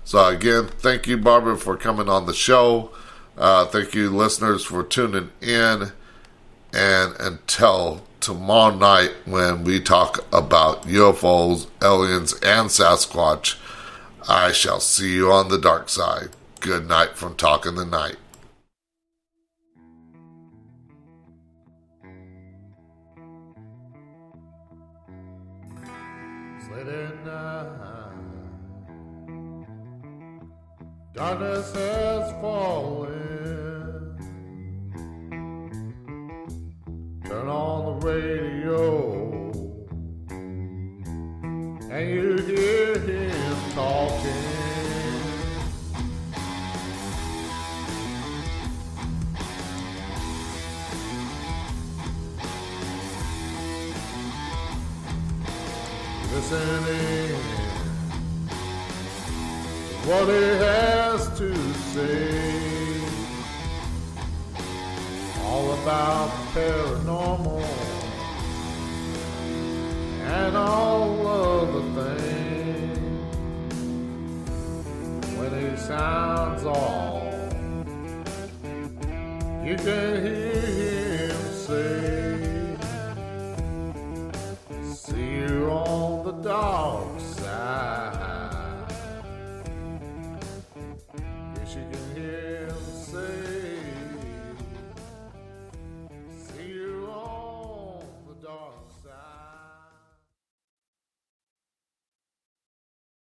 Speaker 1: So again, thank you, Barbara, for coming on the show. Thank you, listeners, for tuning in. And until tomorrow night when we talk about UFOs, aliens, and Sasquatch, I shall see you on the dark side. Good night from Talking the Night. Late night, darkness has fallen. Turn on the radio, and you hear him talking. Listening to what he has to say. All about the paranormal and all of the things. When he sounds off, you can hear him say, see you on the dark side.